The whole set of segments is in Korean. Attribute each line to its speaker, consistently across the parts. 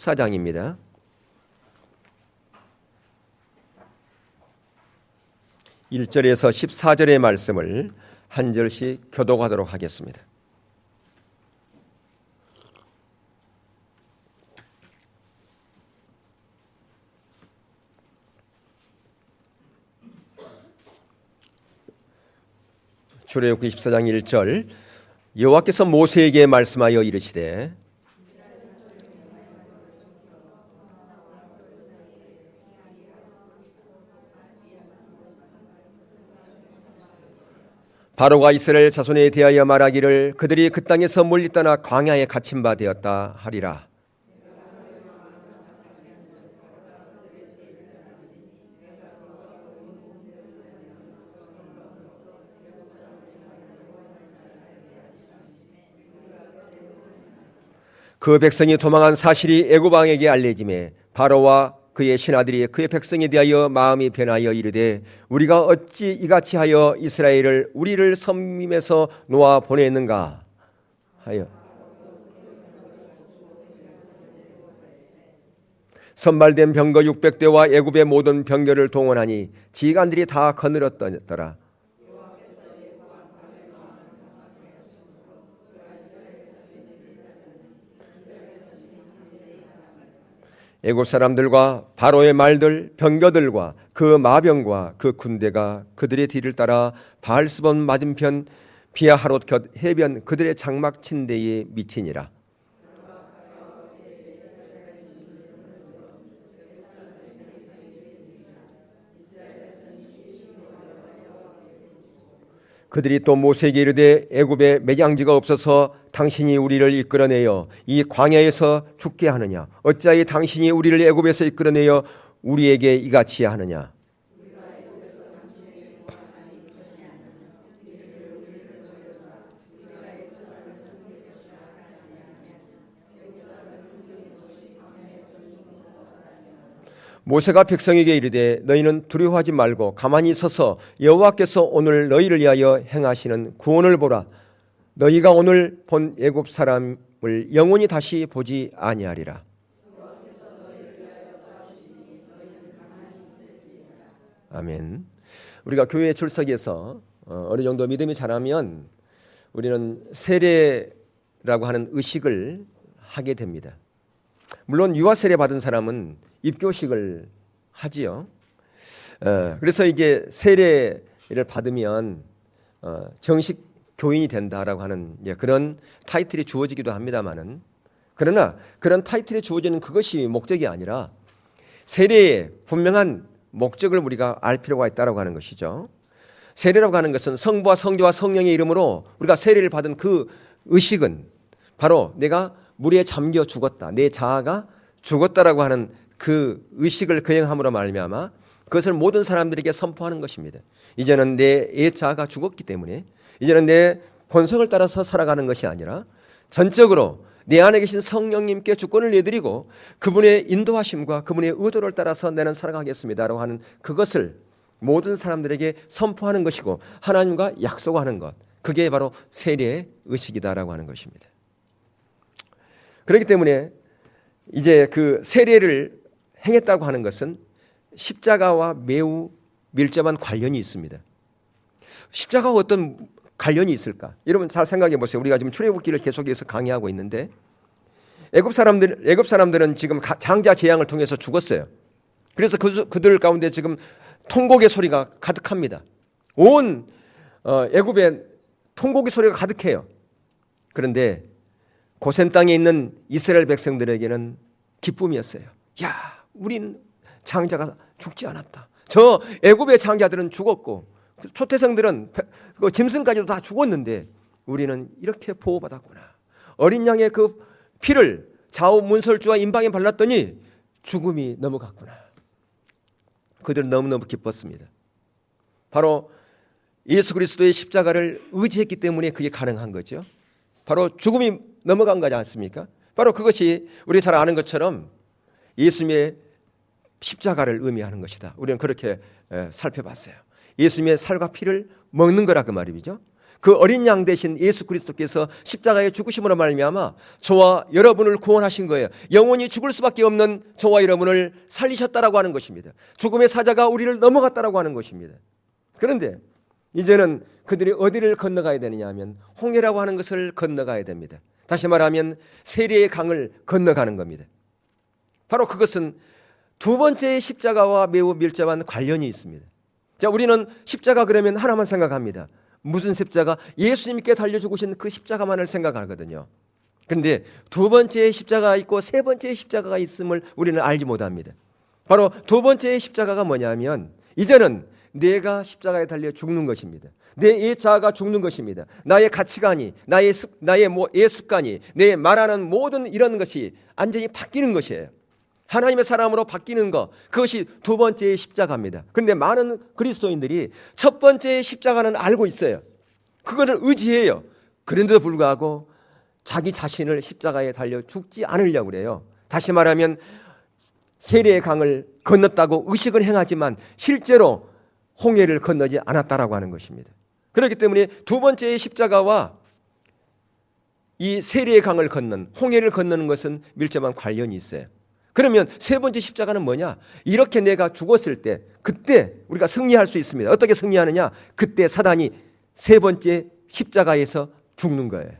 Speaker 1: 14장입니다. 1절에서 14절의 말씀을 한 절씩 교독하도록 하겠습니다. 출애굽기 14장 1절 여호와께서 모세에게 말씀하여 이르시되 바로가 이스라엘 자손에 대하여 말하기를 그들이 그 땅에서 멀리 떠나 광야에 갇힌 바 되었다 하리라. 그 백성이 도망한 사실이 애굽 왕에게 알려지매 바로와 그의 신하들이 그의 백성에 대하여 마음이 변하여 이르되 우리가 어찌 이같이 하여 이스라엘을 우리를 섬김에서 놓아 보냈는가 하여 선발된 병거 600대와 애굽의 모든 병거를 동원하니 지휘관들이 다 거느렸더라. 애굽 사람들과 바로의 말들, 병거들과 그 마병과 그 군대가 그들의 뒤를 따라 바알스본 맞은편 비아하롯 곁 해변 그들의 장막 침대에 미치니라. 그들이 또 모세에게 이르되 애굽에 매장지가 없어서 당신이 우리를 이끌어내어 이 광야에서 죽게 하느냐? 어찌하여 당신이 우리를 애굽에서 이끌어내어 우리에게 이같이 하느냐? 모세가 백성에게 이르되 너희는 두려워하지 말고 가만히 서서 여호와께서 오늘 너희를 위하여 행하시는 구원을 보라. 너희가 오늘 본 애굽 사람을 영원히 다시 보지 아니하리라. 아멘. 우리가 교회 출석에서 어느 정도 믿음이 자라면 우리는 세례라고 하는 의식을 하게 됩니다. 물론 유아 세례 받은 사람은 입교식을 하지요. 그래서 이게 세례를 받으면 정식 교인이 된다라고 하는 그런 타이틀이 주어지기도 합니다만은, 그러나 그런 타이틀이 주어지는 그것이 목적이 아니라 세례의 분명한 목적을 우리가 알 필요가 있다라고 하는 것이죠. 세례라고 하는 것은 성부와 성자와 성령의 이름으로 우리가 세례를 받은 그 의식은 바로 내가 물에 잠겨 죽었다, 내 자아가 죽었다라고 하는 그 의식을 거행함으로 말미암아 그것을 모든 사람들에게 선포하는 것입니다. 이제는 내 자아가 죽었기 때문에 이제는 내 본성을 따라서 살아가는 것이 아니라 전적으로 내 안에 계신 성령님께 주권을 내드리고 그분의 인도하심과 그분의 의도를 따라서 나는 살아가겠습니다라고 하는 그것을 모든 사람들에게 선포하는 것이고 하나님과 약속하는 것, 그게 바로 세례의 의식이다라고 하는 것입니다. 그렇기 때문에 이제 그 세례를 행했다고 하는 것은 십자가와 매우 밀접한 관련이 있습니다. 십자가와 어떤 관련이 있을까? 여러분 잘 생각해 보세요. 우리가 지금 출애굽기를 계속해서 강의하고 있는데 애굽 사람들은 지금 장자 재앙을 통해서 죽었어요. 그래서 그들 가운데 지금 통곡의 소리가 가득합니다. 온 애굽에 통곡의 소리가 가득해요. 그런데 고센 땅에 있는 이스라엘 백성들에게는 기쁨이었어요. 야, 우린 장자가 죽지 않았다. 저 애굽의 장자들은 죽었고 초태생들은 그 짐승까지도 다 죽었는데 우리는 이렇게 보호받았구나. 어린 양의 그 피를 좌우 문설주와 임방에 발랐더니 죽음이 넘어갔구나. 그들은 너무너무 기뻤습니다. 바로 예수 그리스도의 십자가를 의지했기 때문에 그게 가능한 거죠. 바로 죽음이 넘어간 거지 않습니까? 바로 그것이 우리 잘 아는 것처럼 예수님의 십자가를 의미하는 것이다. 우리는 그렇게 살펴봤어요. 예수님의 살과 피를 먹는 거라 그 말이죠. 그 어린 양 대신 예수 그리스도께서 십자가에 죽으심으로 말미암아 저와 여러분을 구원하신 거예요. 영원히 죽을 수밖에 없는 저와 여러분을 살리셨다라고 하는 것입니다. 죽음의 사자가 우리를 넘어갔다라고 하는 것입니다. 그런데 이제는 그들이 어디를 건너가야 되느냐 하면 홍해라고 하는 것을 건너가야 됩니다. 다시 말하면 세리의 강을 건너가는 겁니다. 바로 그것은 두 번째의 십자가와 매우 밀접한 관련이 있습니다. 자, 우리는 십자가 그러면 하나만 생각합니다. 무슨 십자가? 예수님께 달려 죽으신 그 십자가만을 생각하거든요. 그런데 두 번째의 십자가가 있고 세 번째의 십자가가 있음을 우리는 알지 못합니다. 바로 두 번째의 십자가가 뭐냐면 이제는 내가 십자가에 달려 죽는 것입니다. 내 옛자아가 죽는 것입니다. 나의 가치관이, 나의 습관이, 내 말하는 모든 이런 것이 완전히 바뀌는 것이에요. 하나님의 사람으로 바뀌는 것, 그것이 두 번째의 십자가입니다. 그런데 많은 그리스도인들이 첫 번째의 십자가는 알고 있어요. 그거를 의지해요. 그런데도 불구하고 자기 자신을 십자가에 달려 죽지 않으려고 그래요. 다시 말하면 세리의 강을 건넜다고 의식을 행하지만 실제로 홍해를 건너지 않았다라고 하는 것입니다. 그렇기 때문에 두 번째의 십자가와 이 세리의 강을 건넌 홍해를 건너는 것은 밀접한 관련이 있어요. 그러면 세 번째 십자가는 뭐냐? 이렇게 내가 죽었을 때 그때 우리가 승리할 수 있습니다. 어떻게 승리하느냐? 그때 사단이 세 번째 십자가에서 죽는 거예요.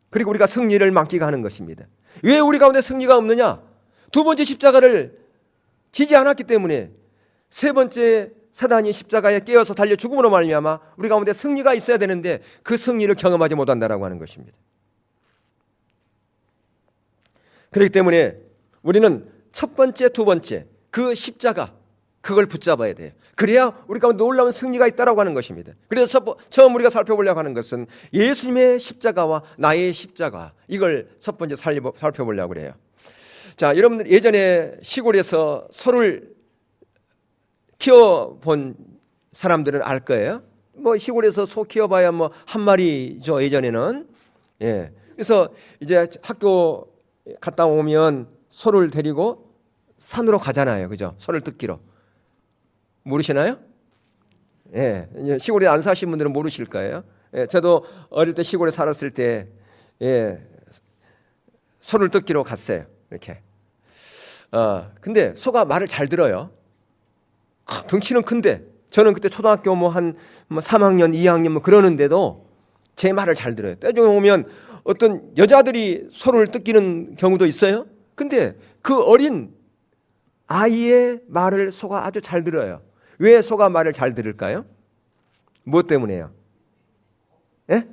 Speaker 1: 그리고 우리가 승리를 만끽하는 것입니다. 왜 우리 가운데 승리가 없느냐? 두 번째 십자가를 지지 않았기 때문에 세 번째 사단이 십자가에 깨어서 달려 죽음으로 말미암아 우리 가운데 승리가 있어야 되는데 그 승리를 경험하지 못한다라고 하는 것입니다. 그렇기 때문에 우리는 첫 번째, 두 번째 그 십자가 그걸 붙잡아야 돼요. 그래야 우리 가운데 놀라운 승리가 있다라고 하는 것입니다. 그래서 처음 우리가 살펴보려고 하는 것은 예수님의 십자가와 나의 십자가, 이걸 첫 번째 살펴보려고 그래요. 자, 여러분들 예전에 시골에서 소를 키워본 사람들은 알 거예요. 뭐 시골에서 소 키워봐야 뭐 한 마리죠, 예전에는. 예. 그래서 이제 학교 갔다 오면 소를 데리고 산으로 가잖아요, 그죠? 소를 뜯기로. 모르시나요? 예. 시골에 안 사신 분들은 모르실 거예요. 예. 저도 어릴 때 시골에 살았을 때, 예, 소를 뜯기로 갔어요. 이렇게. 근데 소가 말을 잘 들어요. 덩치는 큰데 저는 그때 초등학교 한 3학년, 2학년 뭐 그러는데도 제 말을 잘 들어요. 때중에 오면 어떤 여자들이 소를 뜯기는 경우도 있어요. 근데 그 어린 아이의 말을 소가 아주 잘 들어요. 왜 소가 말을 잘 들을까요? 무엇 때문에요? 예?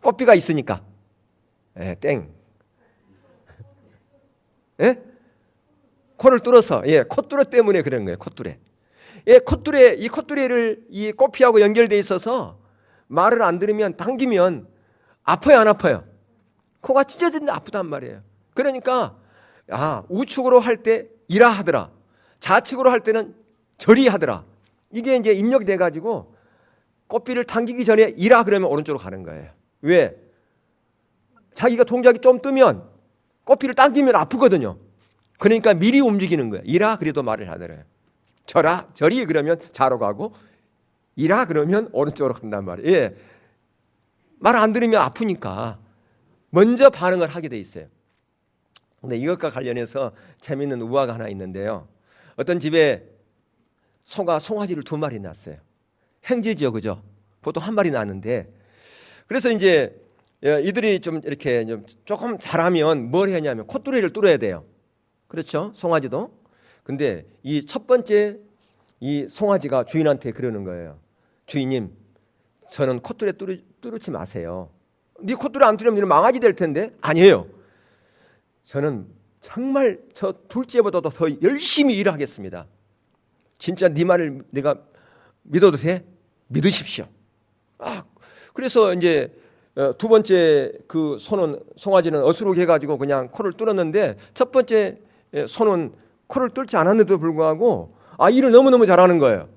Speaker 1: 꼬삐가 있으니까. 예, 땡. 예? 코를 뚫어서, 예, 콧뚜레 때문에 그런 거예요. 콧뚜레. 예, 콧뚜레, 이 콧뚜레를 이 꼬피하고 연결돼 있어서 말을 안 들으면 당기면 아파요, 안 아파요? 코가 찢어지는데 아프단 말이에요. 그러니까 우측으로 할 때 이라 하더라. 좌측으로 할 때는 저리 하더라. 이게 이제 입력이 돼 가지고 꼬피를 당기기 전에 이라 그러면 오른쪽으로 가는 거예요. 왜? 자기가 동작이 좀 뜨면 꼬피를 당기면 아프거든요. 그러니까 미리 움직이는 거예요. 이라 그래도 말을 하더래요. 저라 저리 그러면 좌로 가고 이라 그러면 오른쪽으로 간단 말이에요. 예. 말 안 들으면 아프니까 먼저 반응을 하게 돼 있어요. 근데 이것과 관련해서 재미있는 우화가 하나 있는데요. 어떤 집에 소가 송아지를 2마리 낳았어요. 행제지요, 그죠? 보통 1마리 낳는데, 그래서 이제 이들이 좀 이렇게 조금 잘하면 뭘 해냐면 콧뚜레를 뚫어야 돼요. 그렇죠? 송아지도. 근데 이 첫 번째 이 송아지가 주인한테 그러는 거예요. 주인님, 저는 콧뚜레 뚫지 마세요. 네 콧뚜레 안 뚫으면 망아지 될 텐데. 아니에요. 저는 정말 저 둘째보다도 더 열심히 일하겠습니다. 진짜 네 말을 내가 믿어도 돼? 믿으십시오. 그래서 이제 두 번째 그 송아지는 어수룩해가지고 그냥 코를 뚫었는데 첫 번째 소는 코를 뚫지 않았는데도 불구하고 일을 너무너무 잘하는 거예요.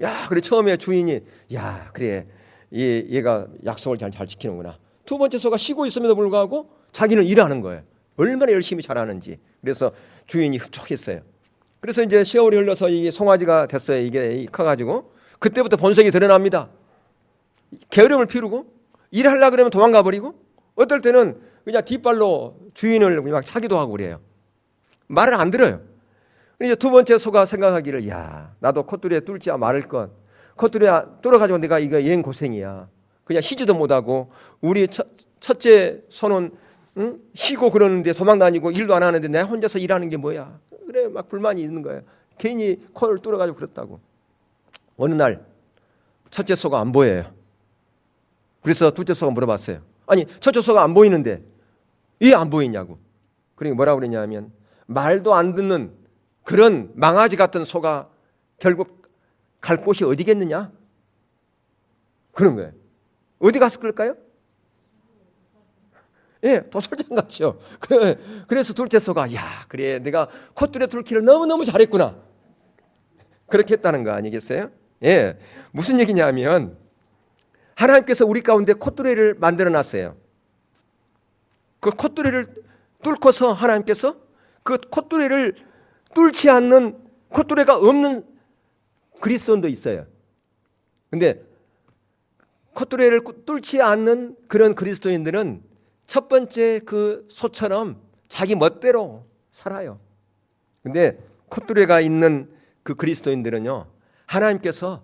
Speaker 1: 야, 그래 처음에 주인이 야, 그래 얘가 약속을 잘 지키는구나. 두 번째 소가 쉬고 있음에도 불구하고 자기는 일하는 거예요. 얼마나 열심히 잘하는지. 그래서 주인이 흡족했어요. 그래서 이제 세월이 흘러서 이게 송아지가 됐어요. 이게 커가지고 그때부터 본색이 드러납니다. 게으름을 피우고 일하려고 그러면 도망가 버리고 어떨 때는 그냥 뒷발로 주인을 막 차기도 하고 그래요. 말을 안 들어요. 이제 두 번째 소가 생각하기를 야 나도 콧뚜리에 뚫지 말을 것 콧뚜리에 뚫어가지고 내가 이거 여행 고생이야. 그냥 쉬지도 못하고 우리 첫째 소는 쉬고 그러는데 도망다니고 일도 안 하는데 내가 혼자서 일하는 게 뭐야. 그래 막 불만이 있는 거예요. 괜히 코를 뚫어가지고 그랬다고. 어느 날 첫째 소가 안 보여요. 그래서 둘째 소가 물어봤어요. 아니 첫째 소가 안 보이는데 왜 안 보이냐고. 그러니까 뭐라고 그랬냐면 말도 안 듣는 그런 망아지 같은 소가 결국 갈 곳이 어디겠느냐 그런 거예요. 어디 갔을까요? 예, 도솔장 같죠. 그래서 둘째 소가 야 그래 내가 콧뚜레 뚫기를 너무너무 잘했구나 그렇게 했다는 거 아니겠어요? 예, 무슨 얘기냐면 하나님께서 우리 가운데 콧뚜레를 만들어 놨어요. 그 콧뚜레를 뚫고서 하나님께서 그 콧뚜레를 뚫지 않는 콧뚜레가 없는 그리스도인도 있어요. 근데 콧뚜레를 뚫지 않는 그런 그리스도인들은 첫 번째 그 소처럼 자기 멋대로 살아요. 근데 콧뚜레가 있는 그 그리스도인들은요, 하나님께서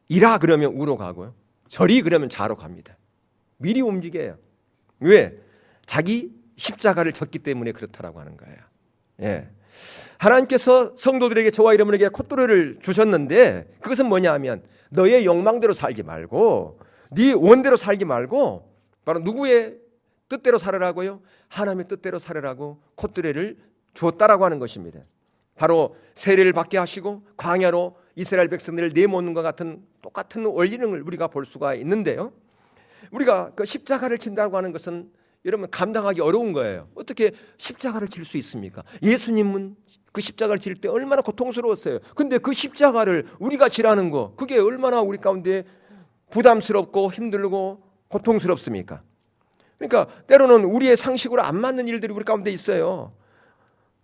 Speaker 1: 이라 그러면 우로 가고요, 저리 그러면 자로 갑니다. 미리 움직여요. 왜? 자기 십자가를 졌기 때문에 그렇다라고 하는 거예요. 예. 하나님께서 성도들에게 저와 여러분에게 콧뚜레를 주셨는데 그것은 뭐냐 하면 너의 욕망대로 살지 말고 네 원대로 살지 말고 바로 누구의 뜻대로 살으라고요? 하나님의 뜻대로 살으라고 콧뚜레를 주었다라고 하는 것입니다. 바로 세례를 받게 하시고 광야로 이스라엘 백성들을 내모는 것 같은 똑같은 원리를 우리가 볼 수가 있는데요. 우리가 그 십자가를 진다고 하는 것은 여러분 감당하기 어려운 거예요. 어떻게 십자가를 질 수 있습니까? 예수님은 그 십자가를 질 때 얼마나 고통스러웠어요. 근데 그 십자가를 우리가 지라는 거 그게 얼마나 우리 가운데 부담스럽고 힘들고 고통스럽습니까? 그러니까 때로는 우리의 상식으로 안 맞는 일들이 우리 가운데 있어요.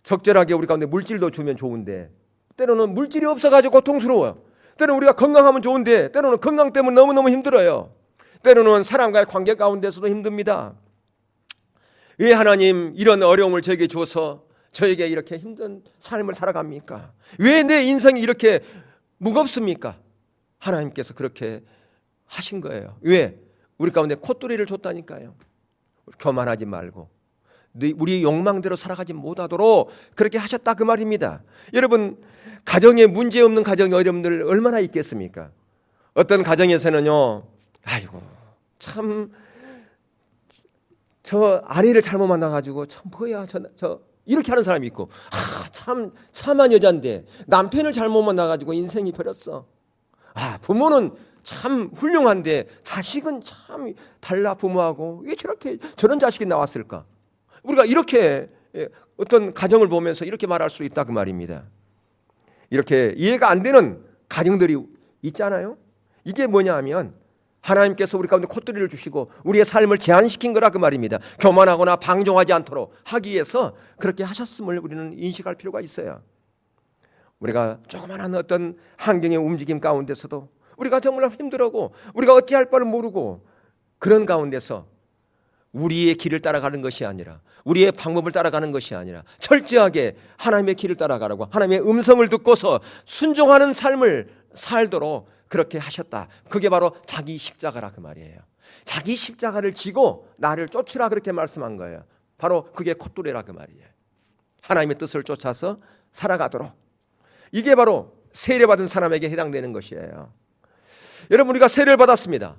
Speaker 1: 적절하게 우리 가운데 물질도 주면 좋은데 때로는 물질이 없어가지고 고통스러워요. 때로는 우리가 건강하면 좋은데 때로는 건강 때문에 너무너무 힘들어요. 때로는 사람과의 관계 가운데서도 힘듭니다. 왜 하나님 이런 어려움을 저에게 주어서 저에게 이렇게 힘든 삶을 살아갑니까? 왜 내 인생이 이렇게 무겁습니까? 하나님께서 그렇게 하신 거예요. 왜? 우리 가운데 콧뚜레를 줬다니까요. 교만하지 말고 우리 욕망대로 살아가지 못하도록 그렇게 하셨다 그 말입니다. 여러분 가정에 문제 없는 가정의 어려움들 얼마나 있겠습니까? 어떤 가정에서는요, 아이고 참 저 아내를 잘못 만나가지고 참 뭐야 저 이렇게 하는 사람이 있고, 참 참한 여자인데 남편을 잘못 만나가지고 인생이 버렸어. 부모는 참 훌륭한데 자식은 참 달라 부모하고 왜 저렇게 저런 자식이 나왔을까? 우리가 이렇게 어떤 가정을 보면서 이렇게 말할 수 있다 그 말입니다. 이렇게 이해가 안 되는 가정들이 있잖아요. 이게 뭐냐 하면 하나님께서 우리 가운데 콧뚜레를 주시고 우리의 삶을 제한시킨 거라 그 말입니다. 교만하거나 방종하지 않도록 하기 위해서 그렇게 하셨음을 우리는 인식할 필요가 있어요. 우리가 조그마한 어떤 환경의 움직임 가운데서도 우리가 정말 힘들고 우리가 어찌할 바를 모르고 그런 가운데서 우리의 길을 따라가는 것이 아니라 우리의 방법을 따라가는 것이 아니라 철저하게 하나님의 길을 따라가라고 하나님의 음성을 듣고서 순종하는 삶을 살도록 그렇게 하셨다. 그게 바로 자기 십자가라 그 말이에요. 자기 십자가를 지고 나를 쫓으라 그렇게 말씀한 거예요. 바로 그게 콧뚜레라 그 말이에요. 하나님의 뜻을 쫓아서 살아가도록. 이게 바로 세례받은 사람에게 해당되는 것이에요. 여러분 우리가 세례를 받았습니다.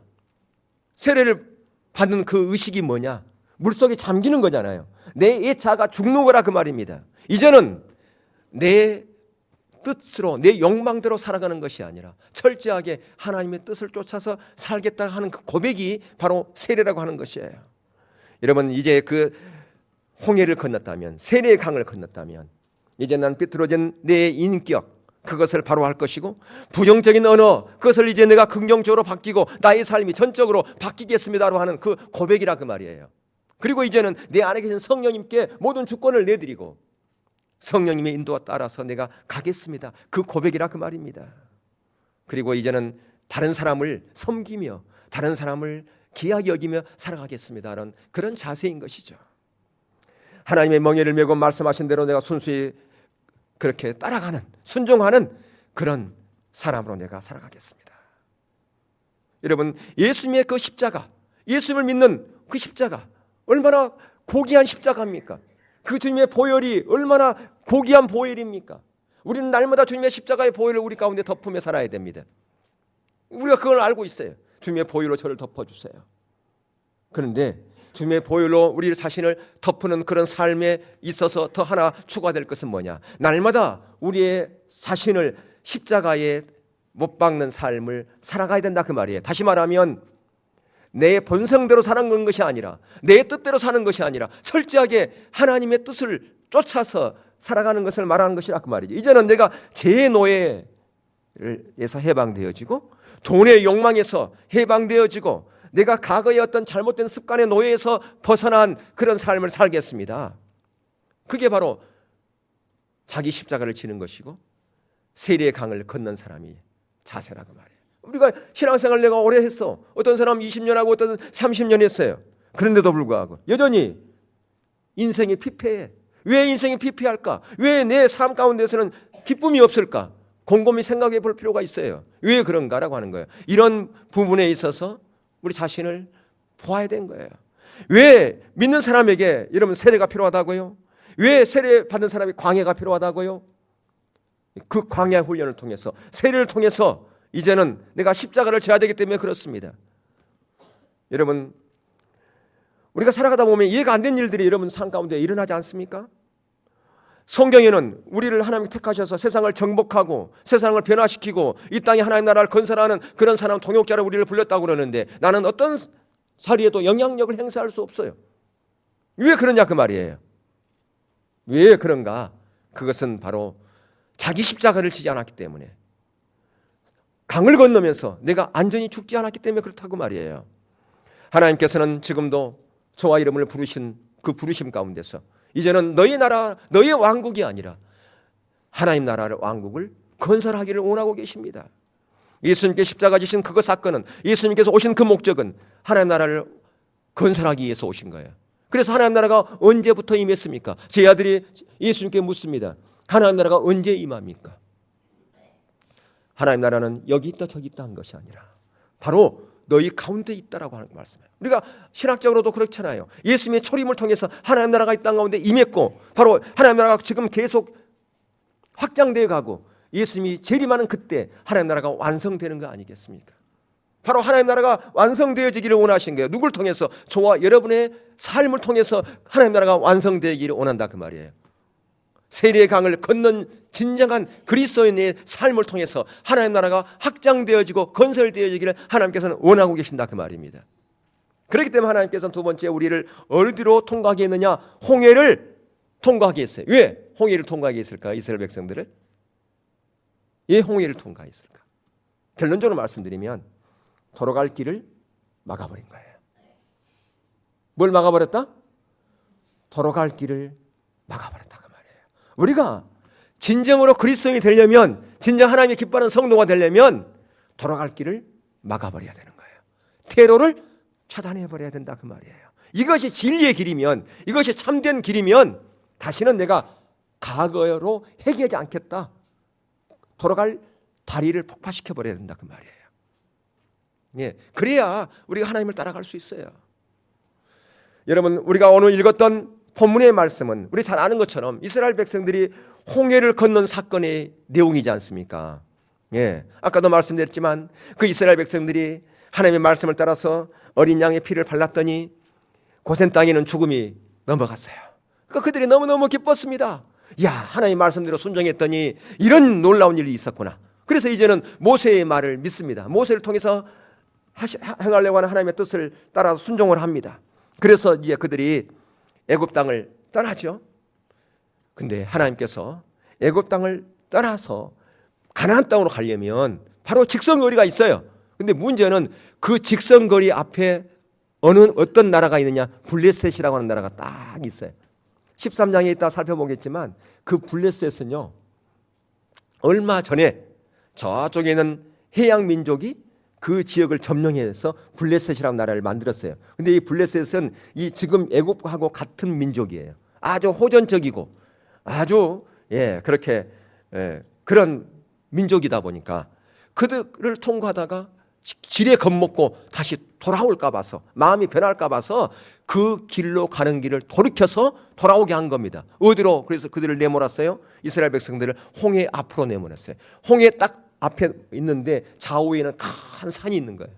Speaker 1: 세례를 받는 그 의식이 뭐냐? 물속에 잠기는 거잖아요. 내 옛자가 죽는 거라 그 말입니다. 이제는 내 뜻으로 내 욕망대로 살아가는 것이 아니라 철저하게 하나님의 뜻을 쫓아서 살겠다 하는 그 고백이 바로 세례라고 하는 것이에요. 여러분 이제 그 홍해를 건넜다면 세례의 강을 건넜다면 이제 난 삐뚤어진 내 인격 그것을 바로 할 것이고 부정적인 언어 그것을 이제 내가 긍정적으로 바뀌고 나의 삶이 전적으로 바뀌겠습니다로 하는 그 고백이라 그 말이에요. 그리고 이제는 내 안에 계신 성령님께 모든 주권을 내드리고 성령님의 인도와 따라서 내가 가겠습니다. 그 고백이라 그 말입니다. 그리고 이제는 다른 사람을 섬기며 다른 사람을 귀하게 여기며 살아가겠습니다라는 그런 자세인 것이죠. 하나님의 멍에를 메고 말씀하신 대로 내가 순수히 그렇게 따라가는, 순종하는 그런 사람으로 내가 살아가겠습니다. 여러분, 예수님의 그 십자가, 예수님을 믿는 그 십자가 얼마나 고귀한 십자가입니까? 그 주님의 보혈이 얼마나 고귀한 보혈입니까? 우리는 날마다 주님의 십자가의 보혈을 우리 가운데 덮으며 살아야 됩니다. 우리가 그걸 알고 있어요. 주님의 보혈로 저를 덮어주세요. 그런데 주님의 보혈로 우리 자신을 덮는 그런 삶에 있어서 더 하나 추가될 것은 뭐냐? 날마다 우리의 자신을 십자가에 못 박는 삶을 살아가야 된다 그 말이에요. 다시 말하면 내 본성대로 사는 것이 아니라, 내 뜻대로 사는 것이 아니라 철저하게 하나님의 뜻을 쫓아서 살아가는 것을 말하는 것이라 그 말이죠. 이제는 내가 죄의 노예에서 해방되어지고 돈의 욕망에서 해방되어지고 내가 과거의 어떤 잘못된 습관의 노예에서 벗어난 그런 삶을 살겠습니다. 그게 바로 자기 십자가를 지는 것이고 세리의 강을 건넌 사람이 자세라고 말이에요. 우리가 신앙생활 내가 오래 했어. 어떤 사람 20년 하고 어떤 30년 했어요. 그런데도 불구하고 여전히 인생이 피폐해. 왜 인생이 피폐할까? 왜 내 삶 가운데서는 기쁨이 없을까? 곰곰이 생각해 볼 필요가 있어요. 왜 그런가라고 하는 거예요. 이런 부분에 있어서 우리 자신을 보아야 된 거예요. 왜 믿는 사람에게 여러분 세례가 필요하다고요? 왜 세례 받는 사람이 광야가 필요하다고요? 그 광야 훈련을 통해서, 세례를 통해서 이제는 내가 십자가를 져야 되기 때문에 그렇습니다. 여러분, 우리가 살아가다 보면 이해가 안 된 일들이 여러분 삶 가운데 일어나지 않습니까? 성경에는 우리를 하나님이 택하셔서 세상을 정복하고 세상을 변화시키고 이 땅에 하나님 나라를 건설하는 그런 사람 통역자를 우리를 불렀다고 그러는데 나는 어떤 자리에도 영향력을 행사할 수 없어요. 왜 그러냐 그 말이에요. 왜 그런가? 그것은 바로 자기 십자가를 지지 않았기 때문에, 강을 건너면서 내가 안전히 죽지 않았기 때문에 그렇다고 말이에요. 하나님께서는 지금도 저와 이름을 부르신 그 부르심 가운데서 이제는 너희 나라, 너희 왕국이 아니라 하나님 나라를 왕국을 건설하기를 원하고 계십니다. 예수님께 십자가 지신 그 사건은, 예수님께서 오신 그 목적은 하나님 나라를 건설하기 위해서 오신 거예요. 그래서 하나님 나라가 언제부터 임했습니까? 제 아들이 예수님께 묻습니다. 하나님 나라가 언제 임합니까? 하나님 나라는 여기 있다 저기 있다 한 것이 아니라 바로 너희 가운데 있다라고 하는 말씀이에요. 우리가 신학적으로도 그렇잖아요. 예수님의 초림을 통해서 하나님 나라가 이 땅 가운데 임했고 바로 하나님 나라가 지금 계속 확장되어 가고 예수님이 재림하는 그때 하나님 나라가 완성되는 거 아니겠습니까? 바로 하나님 나라가 완성되어지기를 원하신 거예요. 누굴 통해서? 저와 여러분의 삶을 통해서 하나님 나라가 완성되기를 원한다 그 말이에요. 세리의 강을 건넌 진정한 그리스도인의 삶을 통해서 하나님 나라가 확장되어지고 건설되어지기를 하나님께서는 원하고 계신다 그 말입니다. 그렇기 때문에 하나님께서는 두 번째 우리를 어디로 통과하게 했느냐? 홍해를 통과하게 했어요. 왜 홍해를 통과하게 했을까? 이스라엘 백성들을 왜 홍해를 통과했을까? 결론적으로 말씀드리면 돌아갈 길을 막아버린 거예요. 뭘 막아버렸다? 돌아갈 길을 막아버렸다 그 말이에요. 우리가 진정으로 그리스도인이 되려면, 진정 하나님의 기뻐하는 성도가 되려면 돌아갈 길을 막아버려야 되는 거예요. 테러를 차단해버려야 된다 그 말이에요. 이것이 진리의 길이면, 이것이 참된 길이면 다시는 내가 과거로 회귀하지 않겠다. 돌아갈 다리를 폭파시켜버려야 된다 그 말이에요. 예, 그래야 우리가 하나님을 따라갈 수 있어요. 여러분, 우리가 오늘 읽었던 본문의 말씀은 우리 잘 아는 것처럼 이스라엘 백성들이 홍해를 건넌 사건의 내용이지 않습니까? 예, 아까도 말씀드렸지만 그 이스라엘 백성들이 하나님의 말씀을 따라서 어린 양의 피를 발랐더니 고센 땅에는 죽음이 넘어갔어요. 그러니까 그들이 너무너무 기뻤습니다. 야, 하나님 말씀대로 순종했더니 이런 놀라운 일이 있었구나. 그래서 이제는 모세의 말을 믿습니다. 모세를 통해서 행하려고 하는 하나님의 뜻을 따라서 순종을 합니다. 그래서 이제 그들이 애굽 땅을 떠나죠. 근데 하나님께서 애굽 땅을 떠나서 가나안 땅으로 가려면 바로 직선거리가 있어요. 근데 문제는 그 직선거리 앞에 어떤 나라가 있느냐? 블레셋이라고 하는 나라가 딱 있어요. 13장에 있다 살펴보겠지만 그 블레셋은요, 얼마 전에 저쪽에 있는 해양 민족이 그 지역을 점령해서 블레셋이라는 나라를 만들었어요. 근데 이 블레셋은 이 지금 애굽하고 같은 민족이에요. 아주 호전적이고 아주 그렇게 그런 민족이다 보니까 그들을 통과하다가 지레 겁먹고 다시 돌아올까 봐서, 마음이 변할까 봐서 그 길로 가는 길을 돌이켜서 돌아오게 한 겁니다. 어디로? 그래서 그들을 내몰았어요. 이스라엘 백성들을 홍해 앞으로 내몰았어요. 홍해 딱 앞에 있는데 좌우에는 큰 산이 있는 거예요.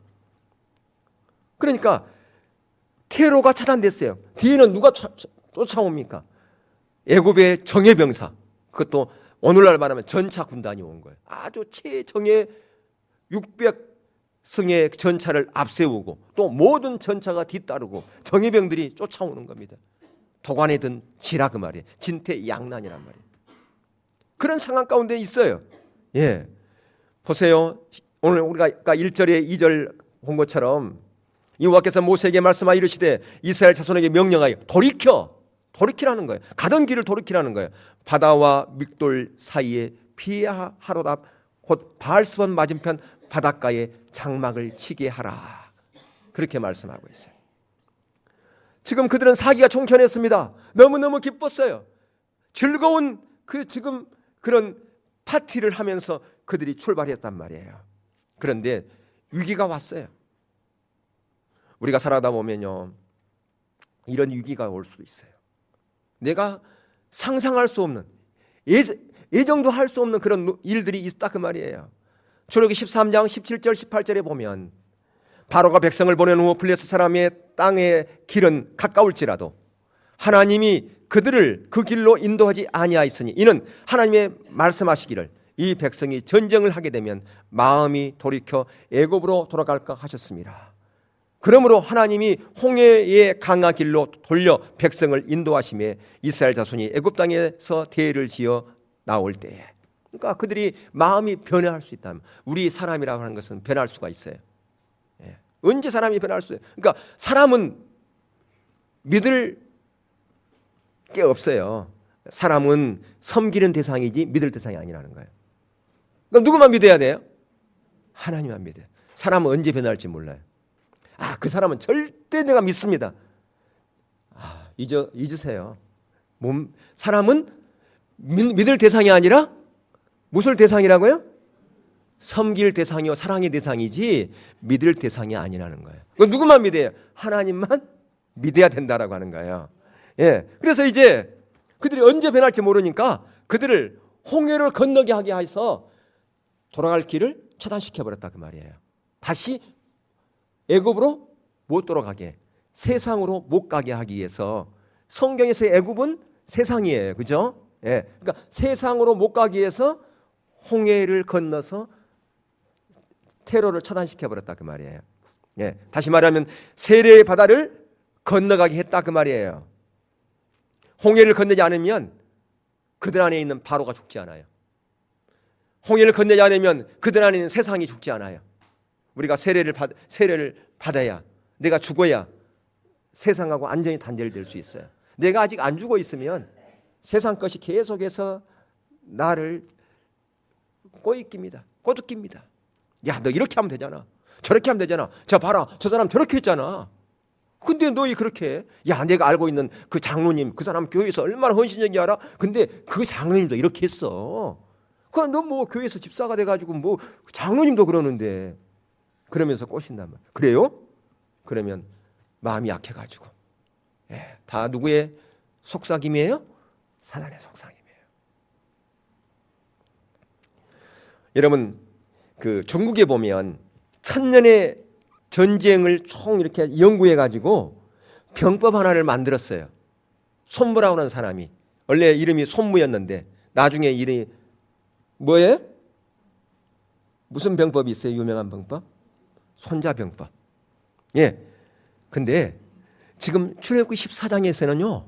Speaker 1: 그러니까 퇴로가 차단됐어요. 뒤에는 누가 쫓아옵니까? 애굽의 정예병사, 그것도 오늘날 말하면 전차 군단이 온 거예요. 아주 최정예 600승의 전차를 앞세우고 또 모든 전차가 뒤따르고 정예병들이 쫓아오는 겁니다. 도관에 든 지라 그 말이에요. 진퇴양난이란 말이에요. 그런 상황 가운데 있어요. 보세요. 오늘 우리가 아까 1절에 2절 본 것처럼 여호와께서 모세에게 말씀하여 이르시되 이스라엘 자손에게 명령하여 돌이키라는 거예요. 가던 길을 돌이키라는 거예요. 바다와 믹돌 사이에 피하로답 곧 바알스본 맞은편 바닷가에 장막을 치게 하라. 그렇게 말씀하고 있어요. 지금 그들은 사기가 총천했습니다. 너무너무 기뻤어요. 즐거운 지금 그런 파티를 하면서 그들이 출발했단 말이에요. 그런데 위기가 왔어요. 우리가 살아다 보면요, 이런 위기가 올 수도 있어요. 내가 상상할 수 없는, 예정도 할 수 없는 그런 일들이 있다 그 말이에요. 출애굽기 13장 17절 18절에 보면 바로가 백성을 보낸 후 블레셋 사람의 땅의 길은 가까울지라도 하나님이 그들을 그 길로 인도하지 아니하였으니 이는 하나님의 말씀하시기를 이 백성이 전쟁을 하게 되면 마음이 돌이켜 애굽으로 돌아갈까 하셨습니다. 그러므로 하나님이 홍해의 강화 길로 돌려 백성을 인도하심에 이스라엘 자손이 애굽 땅에서 대를 지어 나올 때에, 그러니까 그들이 마음이 변화할 수 있다면, 우리 사람이라고 하는 것은 변할 수가 있어요. 언제 사람이 변할 수 있어요? 그러니까 사람은 믿을 게 없어요. 사람은 섬기는 대상이지 믿을 대상이 아니라는 거예요. 그럼 누구만 믿어야 돼요? 하나님만 믿어요. 사람은 언제 변할지 몰라요. 그 사람은 절대 내가 믿습니다. 잊으세요. 사람은 믿을 대상이 아니라 무슨 대상이라고요? 섬길 대상이요 사랑의 대상이지 믿을 대상이 아니라는 거예요. 누구만 믿어요? 하나님만 믿어야 된다라고 하는 거예요. 그래서 이제 그들이 언제 변할지 모르니까 그들을 홍해를 건너게 하게 해서 돌아갈 길을 차단시켜 버렸다 그 말이에요. 다시 애굽으로 못 돌아가게, 세상으로 못 가게 하기 위해서. 성경에서 애굽은 세상이에요, 그죠? 그러니까 세상으로 못 가기 위해서 홍해를 건너서 테러를 차단시켜 버렸다 그 말이에요. 다시 말하면 세례의 바다를 건너가게 했다 그 말이에요. 홍해를 건너지 않으면 그들 안에 있는 바로가 죽지 않아요. 홍해를 건너지 않으면 그들 안에 있는 세상이 죽지 않아요. 우리가 세례를 받아야, 내가 죽어야 세상하고 완전히 단절될 수 있어요. 내가 아직 안 죽어 있으면 세상 것이 계속해서 나를 꼬드깁니다. 야, 너 이렇게 하면 되잖아. 저렇게 하면 되잖아. 저 봐라, 저 사람 저렇게 했잖아. 근데 너희 그렇게 해. 야, 내가 알고 있는 그 장로님, 그 사람 교회에서 얼마나 헌신적인지 알아? 근데 그 장로님도 이렇게 했어. 그럼 너 뭐 교회에서 집사가 돼가지고 뭐 장로님도 그러는데, 그러면서 꼬신단 말이야. 그래요? 그러면 마음이 약해가지고, 다 누구의 속삭임이에요? 사단의 속삭임이에요. 여러분, 그 중국에 보면 천년의 전쟁을 총 이렇게 연구해가지고 병법 하나를 만들었어요. 손무라고 하는 사람이, 원래 이름이 손무였는데 나중에 이름이 뭐예요? 무슨 병법이 있어요? 유명한 병법? 손자병법. 근데 지금 출애굽기 14장에서는요,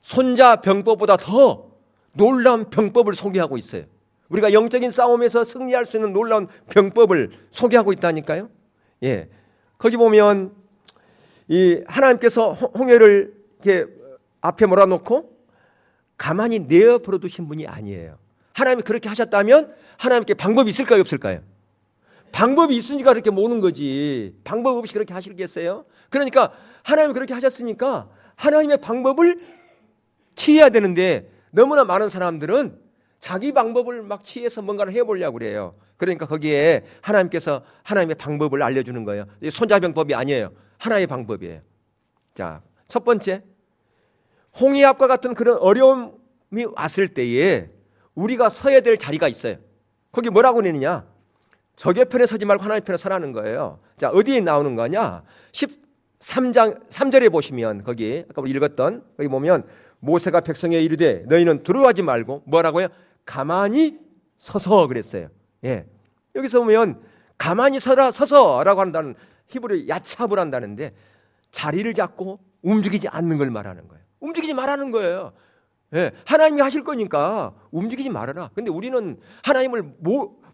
Speaker 1: 손자병법보다 더 놀라운 병법을 소개하고 있어요. 우리가 영적인 싸움에서 승리할 수 있는 놀라운 병법을 소개하고 있다니까요. 거기 보면 이 하나님께서 홍해를 이렇게 앞에 몰아놓고 가만히 내버려 두신 분이 아니에요. 하나님이 그렇게 하셨다면 하나님께 방법이 있을까요, 없을까요? 방법이 있으니까 그렇게 모는 거지. 방법 없이 그렇게 하시겠어요? 그러니까 하나님이 그렇게 하셨으니까 하나님의 방법을 취해야 되는데 너무나 많은 사람들은 자기 방법을 막 취해서 뭔가를 해보려고 그래요. 그러니까 거기에 하나님께서 하나님의 방법을 알려주는 거예요. 손자병법이 아니에요. 하나의 방법이에요. 자, 첫 번째, 홍해압과 같은 그런 어려움이 왔을 때에 우리가 서야 될 자리가 있어요. 거기 뭐라고 내느냐? 적의 편에 서지 말고 하나님 편에 서라는 거예요. 자, 어디에 나오는 거냐? 13장 3절에 보시면 거기 아까 우리 읽었던 거기 보면 모세가 백성에 이르되 너희는 두려워하지 말고 뭐라고요? 가만히 서서 그랬어요. 예. 여기서 보면 가만히 서서라고 한다는 히브리 야차브를 한다는데 자리를 잡고 움직이지 않는 걸 말하는 거예요. 움직이지 말라는 거예요. 예. 하나님이 하실 거니까 움직이지 말아라. 근데 우리는 하나님을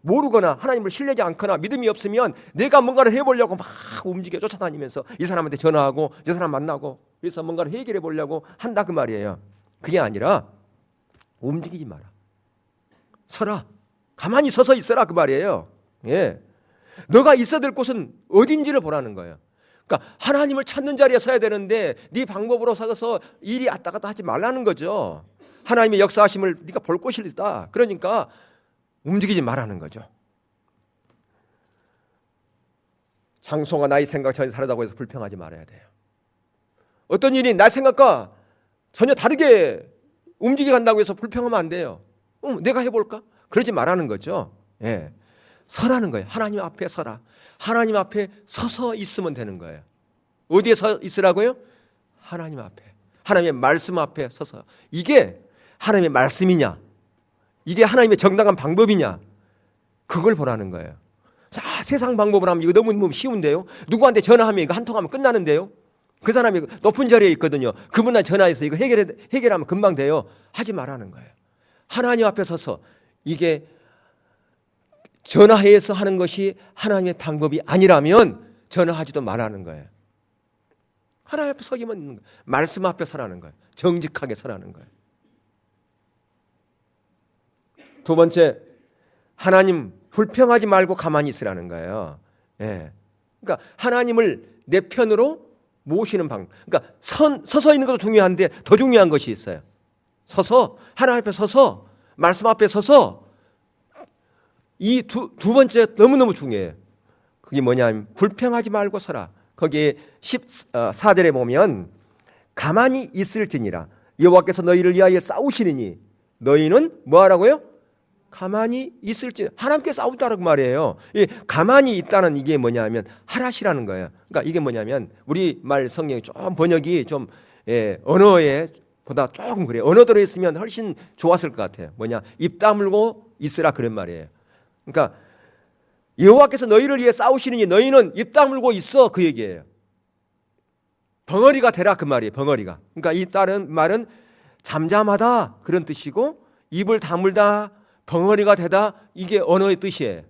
Speaker 1: 모르거나 하나님을 신뢰하지 않거나 믿음이 없으면 내가 뭔가를 해보려고 막 움직여 쫓아다니면서 이 사람한테 전화하고 저 사람 만나고 그래서 뭔가를 해결해 보려고 한다 그 말이에요. 그게 아니라 움직이지 마라. 서라. 가만히 서서 있어라 그 말이에요. 예. 너가 있어야 될 곳은 어딘지를 보라는 거예요. 그러니까 하나님을 찾는 자리에 서야 되는데 네 방법으로 서서 일이 왔다 갔다 하지 말라는 거죠. 하나님의 역사하심을 네가 볼 곳이다. 그러니까 움직이지 말라는 거죠. 장소가 나의 생각 전혀 다르다고 해서 불평하지 말아야 돼요. 어떤 일이 나 생각과 전혀 다르게 움직여간다고 해서 불평하면 안 돼요. 내가 해볼까? 그러지 말라는 거죠. 예. 서라는 거예요. 하나님 앞에 서라. 하나님 앞에 서서 있으면 되는 거예요. 어디에 서 있으라고요? 하나님 앞에. 하나님의 말씀 앞에 서서. 이게 하나님의 말씀이냐? 이게 하나님의 정당한 방법이냐? 그걸 보라는 거예요. 자, 세상 방법을 하면 이거 너무 쉬운데요. 누구한테 전화하면 이거 한 통하면 끝나는데요. 그 사람이 높은 자리에 있거든요. 그분한테 전화해서 이거 해결하면 금방 돼요. 하지 말라는 거예요. 하나님 앞에 서서 이게 전화해서 하는 것이 하나님의 방법이 아니라면 전화하지도 말라는 거예요. 하나님 앞에 서기만 말씀 앞에 서라는 거예요. 정직하게 서라는 거예요. 두 번째, 하나님 불평하지 말고 가만히 있으라는 거예요. 예. 그러니까 하나님을 내 편으로 모시는 방법. 그러니까 서서 있는 것도 중요한데 더 중요한 것이 있어요. 서서 하나님 앞에 서서 말씀 앞에 서서 이 두 번째 너무너무 중요해요. 그게 뭐냐면 불평하지 말고 서라. 거기에 14절에 보면 가만히 있을지니라 여호와께서 너희를 위하여 싸우시느니 너희는 뭐하라고요? 가만히 있을지. 하나님께 싸우다라고 말이에요. 이 가만히 있다는 이게 뭐냐면 하라시라는 거예요. 그러니까 이게 뭐냐면 우리말 성경이 좀 번역이 좀 언어에 보다 조금 그래요. 언어대로 했으면 훨씬 좋았을 것 같아요. 뭐냐? 입 다물고 있으라 그런 말이에요. 그러니까 여호와께서 너희를 위해 싸우시느니 너희는 입 다물고 있어 그 얘기예요. 벙어리가 되라 그 말이에요. 벙어리가. 그러니까 이 다른 말은 잠잠하다 그런 뜻이고 입을 다물다 벙어리가 되다 이게 언어의 뜻이에요.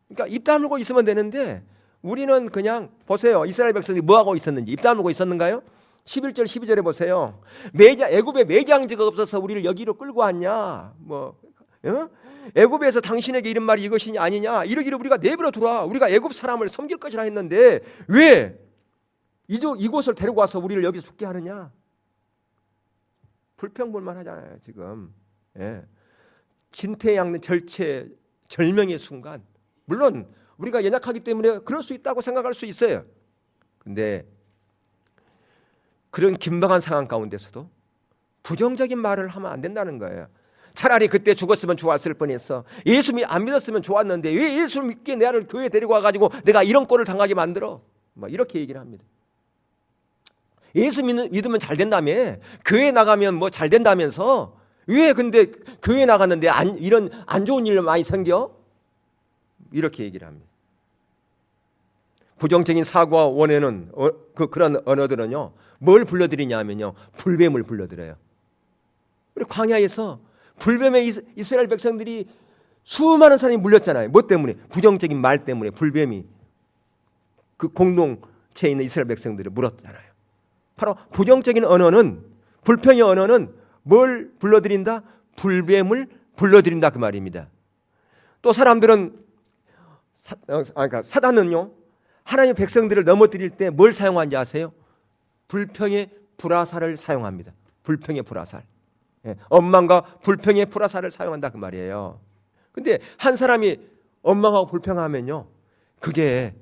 Speaker 1: 그러니까 입 다물고 있으면 되는데 우리는 그냥 보세요. 이스라엘 백성이 뭐하고 있었는지. 입 다물고 있었는가요? 11절 12절에 보세요. 애굽에 매장지가 없어서 우리를 여기로 끌고 왔냐. 애굽에서 당신에게 이런 말이 이것이냐 아니냐. 이러기를 우리가 내버려 두라. 우리가 애굽 사람을 섬길 것이라 했는데 왜 이곳을 데리고 와서 우리를 여기서 죽게 하느냐. 불평불만 하잖아요 지금. 예. 진퇴양난 절명의 순간. 물론 우리가 연약하기 때문에 그럴 수 있다고 생각할 수 있어요. 근데 그런 긴박한 상황 가운데서도 부정적인 말을 하면 안 된다는 거예요. 차라리 그때 죽었으면 좋았을 뻔했어. 예수 안 믿었으면 좋았는데 왜 예수 믿게 나를 교회에 데리고 와가지고 내가 이런 꼴을 당하게 만들어. 막 이렇게 얘기를 합니다. 예수 믿으면 잘 된다며. 교회 나가면 뭐 잘 된다면서 왜 근데 교회 나갔는데 이런 안 좋은 일 많이 생겨? 이렇게 얘기를 합니다. 부정적인 사고와 원해는 그런 언어들은요. 뭘 불러들이냐면요. 불뱀을 불러들여요. 우리 광야에서 불뱀에 이스라엘 백성들이 수많은 사람이 물렸잖아요. 뭐 때문에? 부정적인 말 때문에 불뱀이 그 공동체에 있는 이스라엘 백성들을 물었잖아요. 바로 부정적인 언어는 불평의 언어는 뭘 불러들인다? 불뱀을 불러들인다 그 말입니다. 또 사람들은 그러니까 사단은요, 하나님의 백성들을 넘어뜨릴 때 뭘 사용하는지 아세요? 불평의 불화살을 사용합니다. 불평의 불화살. 원망과 불평의 불화살을 사용한다 그 말이에요. 근데 한 사람이 원망하고 불평하면요, 그게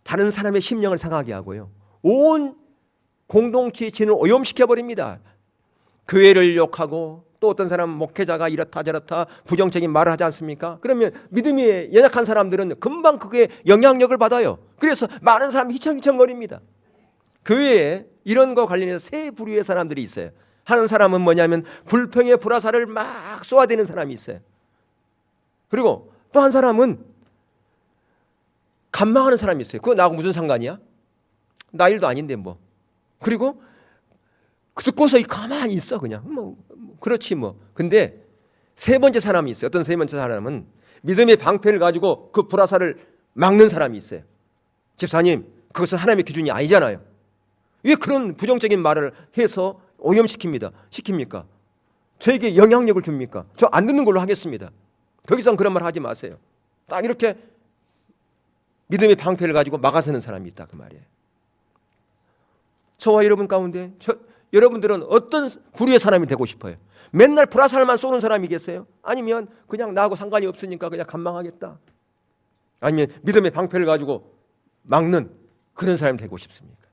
Speaker 1: 다른 사람의 심령을 상하게 하고요, 온 공동체의 진을 오염시켜 버립니다. 교회를 욕하고 또 어떤 사람 목회자가 이렇다 저렇다 부정적인 말을 하지 않습니까? 그러면 믿음이 연약한 사람들은 금방 그게 영향력을 받아요. 그래서 많은 사람이 휘청휘청거립니다. 교회에 이런 거 관련해서 세 부류의 사람들이 있어요. 한 사람은 뭐냐면 불평의 불화살을 막 쏘아대는 사람이 있어요. 그리고 또 한 사람은 간망하는 사람이 있어요. 그거 나하고 무슨 상관이야? 나 일도 아닌데 뭐. 그리고 듣고서 가만히 있어 그냥 뭐 그렇지 뭐. 근데 세 번째 사람이 있어요. 어떤 세 번째 사람은 믿음의 방패를 가지고 그 불화살을 막는 사람이 있어요. 집사님, 그것은 하나님의 기준이 아니잖아요. 왜 그런 부정적인 말을 해서 시킵니까? 저에게 영향력을 줍니까? 저 안 듣는 걸로 하겠습니다. 더 이상 그런 말 하지 마세요. 딱 이렇게 믿음의 방패를 가지고 막아서는 사람이 있다 그 말이에요. 저와 여러분 가운데 여러분들은 어떤 부류의 사람이 되고 싶어요? 맨날 불화살만 쏘는 사람이겠어요? 아니면 그냥 나하고 상관이 없으니까 그냥 간망하겠다? 아니면 믿음의 방패를 가지고 막는 그런 사람이 되고 싶습니까?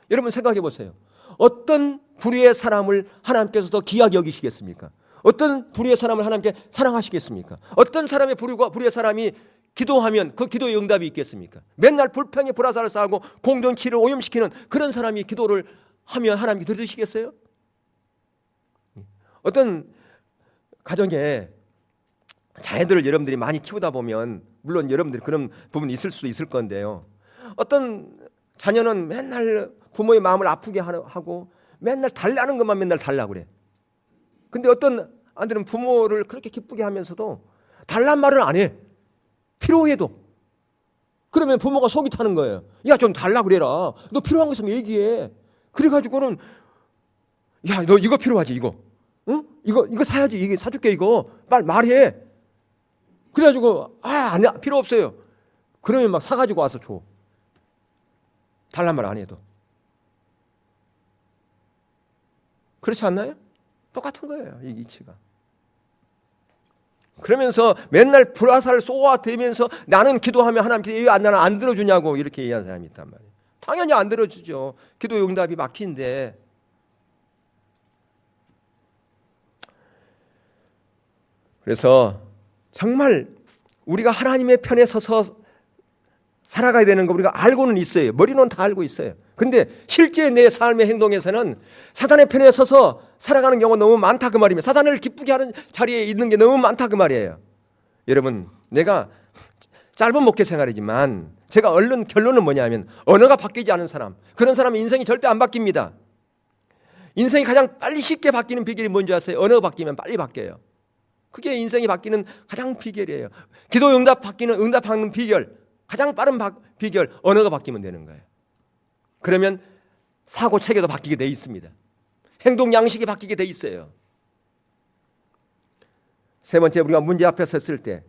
Speaker 1: 여러분 생각해 보세요. 어떤 부류의 사람을 하나님께서 더 귀하게 여기시겠습니까? 어떤 부류의 사람을 하나님께 사랑하시겠습니까? 어떤 사람의 부류의 사람이 기도하면 그 기도의 응답이 있겠습니까? 맨날 불평에 불화살을 쌓고 공동체를 오염시키는 그런 사람이 기도를 하면 하나님이 들으시겠어요? 어떤 가정에 자녀들을 여러분들이 많이 키우다 보면 물론 여러분들이 그런 부분이 있을 수 있을 건데요, 어떤 자녀는 맨날 부모의 마음을 아프게 하고 맨날 달라는 것만 맨날 달라고 그래. 근데 어떤 아들은 부모를 그렇게 기쁘게 하면서도 달란 말을 안 해. 필요해도. 그러면 부모가 속이 타는 거예요. 야, 좀 달라 그래라. 너 필요한 거 있으면 얘기해. 그래가지고는 야, 너 이거 필요하지 이거. 응? 이거 사야지. 이게 사줄게 이거. 빨리 말해. 그래가지고 아니야 필요 없어요. 그러면 막 사가지고 와서 줘. 달란 말 안 해도. 그렇지 않나요? 똑같은 거예요. 이 이치가. 그러면서 맨날 불화살을 쏘아대면서 나는 기도하면 하나님께서 왜 나는 안 들어주냐고 이렇게 얘기하는 사람이 있단 말이에요. 당연히 안 들어주죠. 기도 응답이 막힌데. 그래서 정말 우리가 하나님의 편에 서서 살아가야 되는 거 우리가 알고는 있어요. 머리는 다 알고 있어요. 근데 실제 내 삶의 행동에서는 사단의 편에 서서 살아가는 경우가 너무 많다 그 말입니다. 사단을 기쁘게 하는 자리에 있는 게 너무 많다 그 말이에요. 여러분, 내가 짧은 목회 생활이지만 제가 얼른 결론은 뭐냐면 언어가 바뀌지 않은 사람, 그런 사람은 인생이 절대 안 바뀝니다. 인생이 가장 빨리 쉽게 바뀌는 비결이 뭔지 아세요? 언어가 바뀌면 빨리 바뀌어요. 그게 인생이 바뀌는 가장 비결이에요. 기도 응답하는 비결, 가장 빠른 비결, 언어가 바뀌면 되는 거예요. 그러면 사고 체계도 바뀌게 돼 있습니다. 행동 양식이 바뀌게 돼 있어요. 세 번째, 우리가 문제 앞에 섰을 때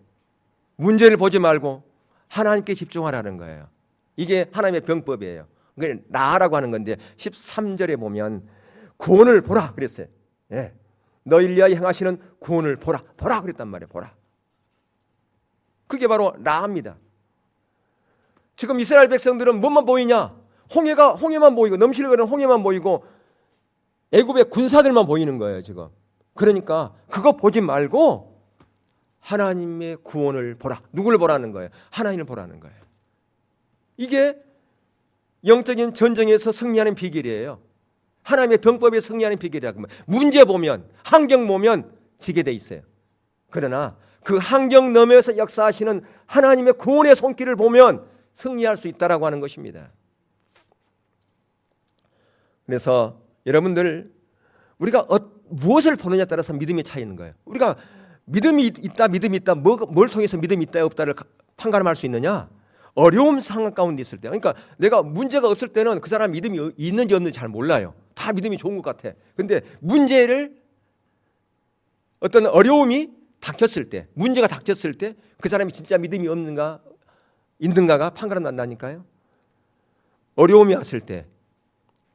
Speaker 1: 문제를 보지 말고 하나님께 집중하라는 거예요. 이게 하나님의 병법이에요. 그게 나라고 하는 건데 13절에 보면 구원을 보라 그랬어요. 예. 너희를 위하여 행하시는 구원을 보라 그랬단 말이에요. 보라. 그게 바로 나입니다. 지금 이스라엘 백성들은 뭐만 보이냐? 홍해만 보이고 넘실거리는 홍해만 보이고 애굽의 군사들만 보이는 거예요 지금. 그러니까 그거 보지 말고 하나님의 구원을 보라. 누구를 보라는 거예요? 하나님을 보라는 거예요. 이게 영적인 전쟁에서 승리하는 비결이에요. 하나님의 병법에 승리하는 비결이라고. 문제 보면, 환경 보면 지게 돼 있어요. 그러나 그 환경 너머에서 역사하시는 하나님의 구원의 손길을 보면 승리할 수 있다라고 하는 것입니다. 그래서 여러분들, 우리가 무엇을 보느냐에 따라서 믿음이 차이는 거예요. 우리가 믿음이 있다, 뭘 통해서 믿음이 있다 없다를 판가름할 수 있느냐? 어려움 상황 가운데 있을 때. 그러니까 내가 문제가 없을 때는 그 사람 믿음이 있는지 없는지 잘 몰라요. 다 믿음이 좋은 것 같아. 근데 문제를, 어떤 어려움이 닥쳤을 때, 문제가 닥쳤을 때 그 사람이 진짜 믿음이 없는가 있는가가 판가름 난다니까요. 어려움이 왔을 때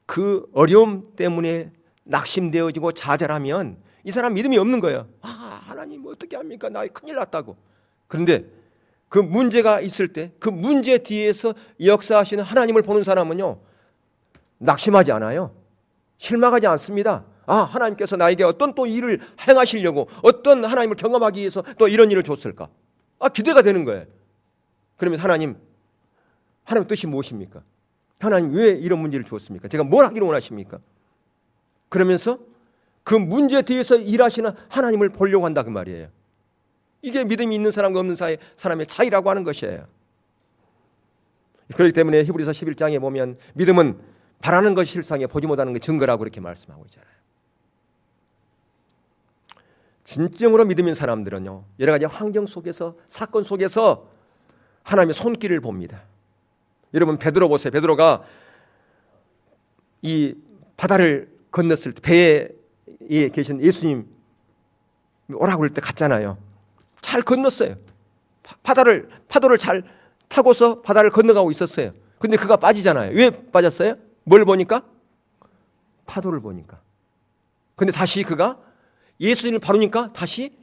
Speaker 1: 그 어려움 때문에 낙심되어지고 좌절하면 이 사람 믿음이 없는 거예요. 하나님 어떻게 합니까? 나 큰일 났다고. 그런데 그 문제가 있을 때 그 문제 뒤에서 역사하시는 하나님을 보는 사람은요, 낙심하지 않아요. 실망하지 않습니다. 하나님께서 나에게 어떤 또 일을 행하시려고, 어떤 하나님을 경험하기 위해서 또 이런 일을 줬을까? 기대가 되는 거예요. 그러면 하나님 뜻이 무엇입니까? 하나님 왜 이런 문제를 주었습니까? 제가 뭘 하기를 원하십니까? 그러면서 그 문제 뒤에서 일하시는 하나님을 보려고 한다 그 말이에요. 이게 믿음이 있는 사람과 없는 사람의 차이라고 하는 것이에요. 그렇기 때문에 히브리서 11장에 보면 믿음은 바라는 것이 실상에 보지 못하는 게 증거라고 그렇게 말씀하고 있잖아요. 진정으로 믿음 있는 사람들은요, 여러 가지 환경 속에서, 사건 속에서 하나님의 손길을 봅니다. 여러분 베드로 보세요. 베드로가 이 바다를 건넜을 때 배에 계신 예수님 오라고 할 때 갔잖아요. 잘 건넜어요. 파도를 잘 타고서 바다를 건너가고 있었어요. 근데 그가 빠지잖아요. 왜 빠졌어요? 뭘 보니까? 파도를 보니까. 근데 다시 그가 예수님을 바르니까 다시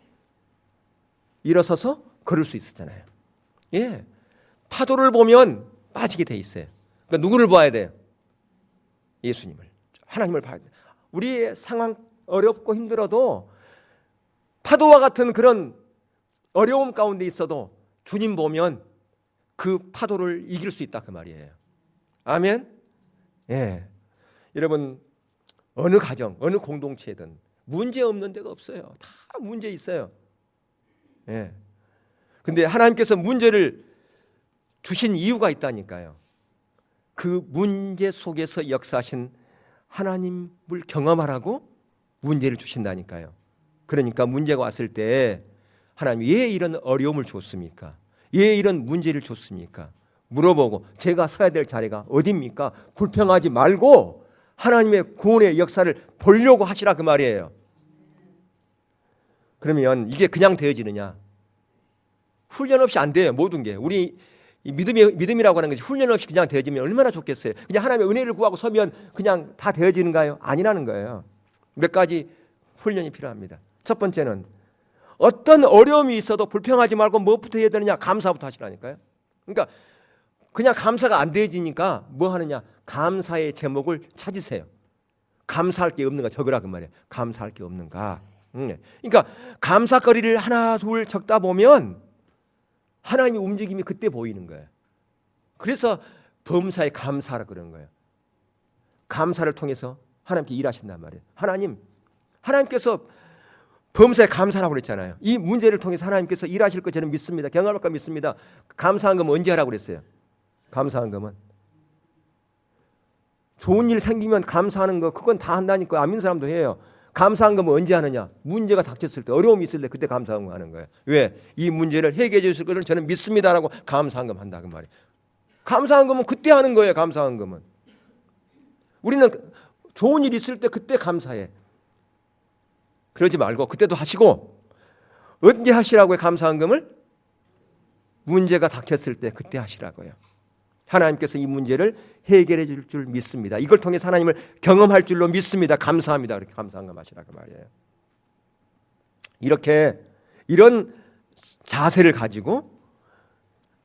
Speaker 1: 일어서서 걸을 수 있었잖아요. 예, 파도를 보면 빠지게 돼 있어요. 그러니까 누구를 봐야 돼요? 예수님을, 하나님을 봐야 돼요. 우리의 상황 어렵고 힘들어도 파도와 같은 그런 어려움 가운데 있어도 주님 보면 그 파도를 이길 수 있다 그 말이에요. 아멘. 예, 여러분 어느 가정, 어느 공동체든 문제 없는 데가 없어요. 다 문제 있어요. 예. 근데 하나님께서 문제를 주신 이유가 있다니까요. 그 문제 속에서 역사하신 하나님을 경험하라고 문제를 주신다니까요. 그러니까 문제가 왔을 때 하나님 왜 이런 어려움을 줬습니까? 왜 이런 문제를 줬습니까? 물어보고 제가 서야 될 자리가 어디입니까? 불평하지 말고 하나님의 구원의 역사를 보려고 하시라 그 말이에요. 그러면 이게 그냥 되어지느냐? 훈련 없이 안 돼요. 모든 게. 우리 믿음이라고 하는 것이 훈련 없이 그냥 되어지면 얼마나 좋겠어요. 그냥 하나님의 은혜를 구하고 서면 그냥 다 되어지는가요? 아니라는 거예요. 몇 가지 훈련이 필요합니다. 첫 번째는 어떤 어려움이 있어도 불평하지 말고 무엇부터 해야 되느냐? 감사부터 하시라니까요. 그러니까 그냥 감사가 안 되어지니까 뭐 하느냐? 감사의 제목을 찾으세요. 감사할 게 없는가 적으라 그 말이에요. 감사할 게 없는가. 그러니까 감사거리를 하나 둘 적다 보면 하나님의 움직임이 그때 보이는 거예요. 그래서 범사에 감사라 그러는 거예요. 감사를 통해서 하나님께 일하신단 말이에요. 하나님께서 범사에 감사라고 그랬잖아요. 이 문제를 통해서 하나님께서 일하실 거 저는 믿습니다. 경험할 거 믿습니다. 감사한 거면 언제 하라고 그랬어요? 감사한 거면 좋은 일 생기면 감사하는 거 그건 다 한다니까. 안 믿는 사람도 해요. 감사한 거면 언제 하느냐? 문제가 닥쳤을 때, 어려움이 있을 때 그때 감사한 거 하는 거예요. 왜? 이 문제를 해결해 주실 것을 저는 믿습니다라고 감사한 거 한다 그 말이에요. 감사한 거면 그때 하는 거예요. 감사한 거면. 우리는 좋은 일 있을 때 그때 감사해. 그러지 말고 그때도 하시고 언제 하시라고요? 감사한 금을 문제가 닥쳤을 때 그때 하시라고요. 하나님께서 이 문제를 해결해 줄 줄 믿습니다. 이걸 통해서 하나님을 경험할 줄로 믿습니다. 감사합니다. 그렇게 감사한 금 하시라고 말이에요. 이렇게 이런 자세를 가지고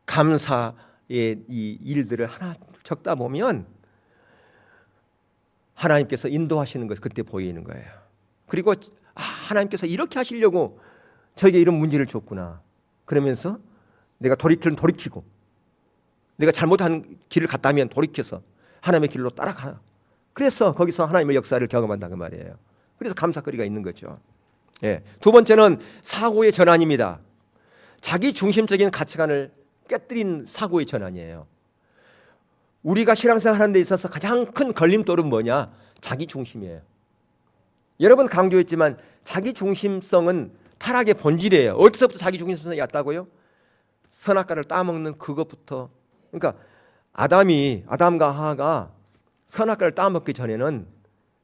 Speaker 1: 감사의 이 일들을 하나 적다 보면 하나님께서 인도하시는 것이 그때 보이는 거예요. 그리고 하나님께서 이렇게 하시려고 저에게 이런 문제를 줬구나. 그러면서 내가 돌이키고 내가 잘못한 길을 갔다면 돌이켜서 하나님의 길로 따라가. 그래서 거기서 하나님의 역사를 경험한다 그 말이에요. 그래서 감사거리가 있는 거죠. 예. 두 번째는 사고의 전환입니다. 자기 중심적인 가치관을 깨뜨린 사고의 전환이에요. 우리가 신앙생활 하는 데 있어서 가장 큰 걸림돌은 뭐냐? 자기 중심이에요. 여러분 강조했지만 자기 중심성은 타락의 본질이에요. 어디서부터 자기 중심성이 왔다고요? 선악과를 따먹는 그것부터. 그러니까 아담과 하와가 선악과를 따먹기 전에는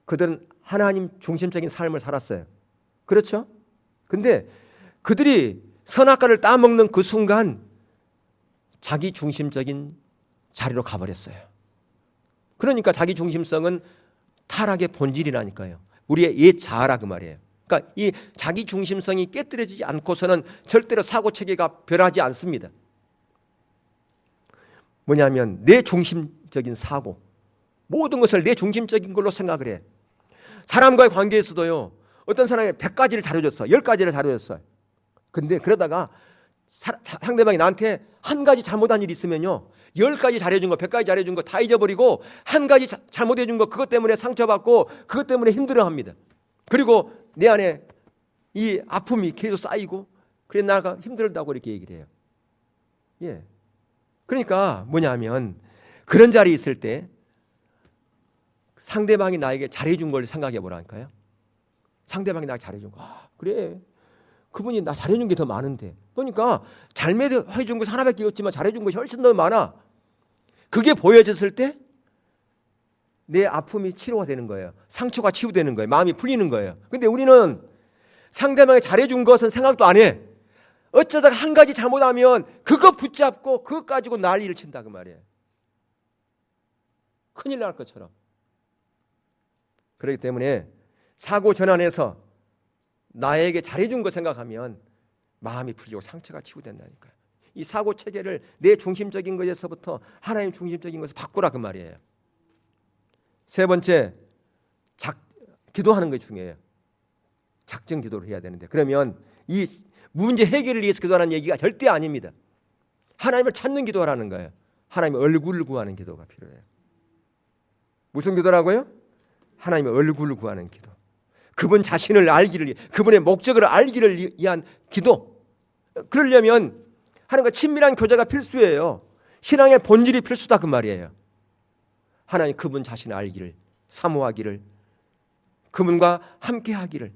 Speaker 1: 그들은 하나님 중심적인 삶을 살았어요. 그렇죠? 근데 그들이 선악과를 따먹는 그 순간 자기 중심적인 자리로 가버렸어요. 그러니까 자기 중심성은 타락의 본질이라니까요. 우리의 옛 자아라 그 말이에요. 그러니까 이 자기 중심성이 깨뜨려지지 않고서는 절대로 사고 체계가 변하지 않습니다. 뭐냐면 내 중심적인 사고, 모든 것을 내 중심적인 걸로 생각을 해. 사람과의 관계에서도요, 어떤 사람이 100가지를 잘해줬어, 10가지를 잘해줬어. 근데 그러다가 상대방이 나한테 한 가지 잘못한 일이 있으면요, 10가지 잘해준 거, 100가지 잘해준 거 다 잊어버리고 한 가지 잘못해준 거, 그것 때문에 상처받고 그것 때문에 힘들어합니다. 그리고 내 안에 이 아픔이 계속 쌓이고, 그래 나가 힘들다고 이렇게 얘기를 해요. 예. 그러니까 뭐냐면 그런 자리에 있을 때 상대방이 나에게 잘해준 걸 생각해 보라니까요. 상대방이 나에게 잘해준 거, 그래 그분이 나 잘해준 게 더 많은데, 그러니까 잘해준 것이 하나밖에 없지만 잘해준 것이 훨씬 더 많아. 그게 보여졌을 때 내 아픔이 치료가 되는 거예요. 상처가 치유되는 거예요. 마음이 풀리는 거예요. 근데 우리는 상대방이 잘해준 것은 생각도 안 해. 어쩌다가 한 가지 잘못하면 그거 붙잡고 그거 가지고 난리를 친다 그 말이에요. 큰일 날 것처럼. 그렇기 때문에 사고 전환해서 나에게 잘해준 거 생각하면 마음이 풀리고 상처가 치유된다니까요. 이 사고 체계를 내 중심적인 것에서부터 하나님 중심적인 것을 바꾸라 그 말이에요. 세 번째, 기도하는 게 중요해요. 작정 기도를 해야 되는데, 그러면 이 문제 해결을 위해서 기도하는 얘기가 절대 아닙니다. 하나님을 찾는 기도하라는 거예요. 하나님의 얼굴을 구하는 기도가 필요해요. 무슨 기도라고요? 하나님의 얼굴을 구하는 기도. 그분 자신을 알기를, 그분의 목적을 알기를 위한 기도. 그러려면 하나님과 친밀한 교제가 필수예요. 신앙의 본질이 필수다 그 말이에요. 하나님 그분 자신을 알기를, 사모하기를, 그분과 함께 하기를,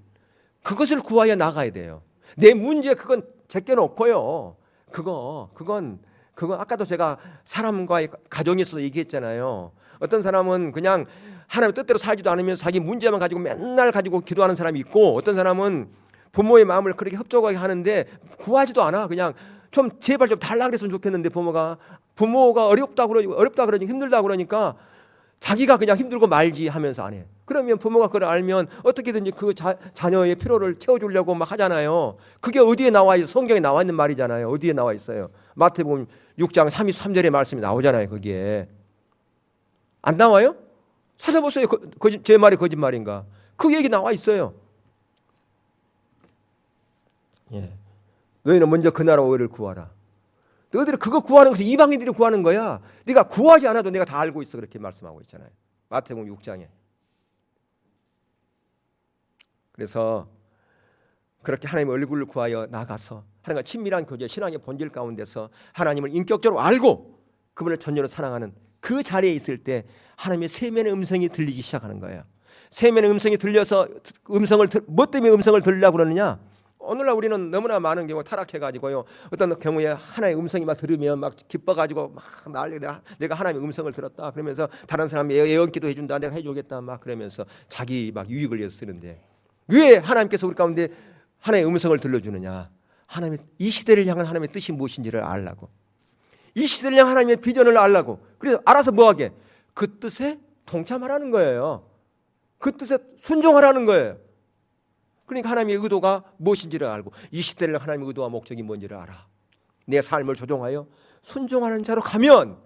Speaker 1: 그것을 구하여 나가야 돼요. 내 문제 그건 제껴놓고요. 그건 아까도 제가 사람과의 가정에서도 얘기했잖아요. 어떤 사람은 그냥 하나님의 뜻대로 살지도 않으면서 자기 문제만 가지고 맨날 가지고 기도하는 사람이 있고, 어떤 사람은 부모의 마음을 그렇게 협조하게 하는데 구하지도 않아. 그냥 좀 제발 좀 달라 그랬으면 좋겠는데 부모가 어렵다 그러니 힘들다 그러니까 자기가 그냥 힘들고 말지 하면서 안 해. 그러면 부모가 그걸 알면 어떻게든지 그 자녀의 필요를 채워주려고 막 하잖아요. 그게 어디에 나와 있어요? 성경에 나와 있는 말이잖아요. 어디에 나와 있어요? 마태복음 6장 33절의 말씀이 나오잖아요. 거기에 안 나와요? 찾아보세요. 제 말이 거짓말인가? 그 얘기 나와 있어요. 예. 너희는 먼저 그 나라와 의를 구하라. 너희들이 그거 구하는 것은 이방인들이 구하는 거야. 네가 구하지 않아도 내가 다 알고 있어. 그렇게 말씀하고 있잖아요. 마태복음 6장에. 그래서 그렇게 하나님의 얼굴을 구하여 나가서 하나님과 친밀한 교제, 신앙의 본질 가운데서 하나님을 인격적으로 알고 그분을 전적으로 사랑하는 그 자리에 있을 때 하나님의 세면의 음성이 들리기 시작하는 거예요. 세면의 음성이 들려서 뭐 때문에 음성을 들으려고 그러느냐? 오늘날 우리는 너무나 많은 경우 타락해가지고요. 어떤 경우에 하나의 음성이 막 들으면 막 기뻐가지고 막 내가 하나님의 음성을 들었다 그러면서 다른 사람이 예언기도 해준다, 내가 해주겠다 막 그러면서 자기 막 유익을 위해서 쓰는데, 왜 하나님께서 우리 가운데 하나의 음성을 들려주느냐? 하나님의 이 시대를 향한 하나님의 뜻이 무엇인지를 알라고, 이 시대를 향한 하나님의 비전을 알라고. 그래서 알아서 뭐하게? 그 뜻에 동참하라는 거예요. 그 뜻에 순종하라는 거예요. 그러니까 하나님의 의도가 무엇인지를 알고 이 시대를 하나님의 의도와 목적이 뭔지를 알아. 내 삶을 조종하여 순종하는 자로 가면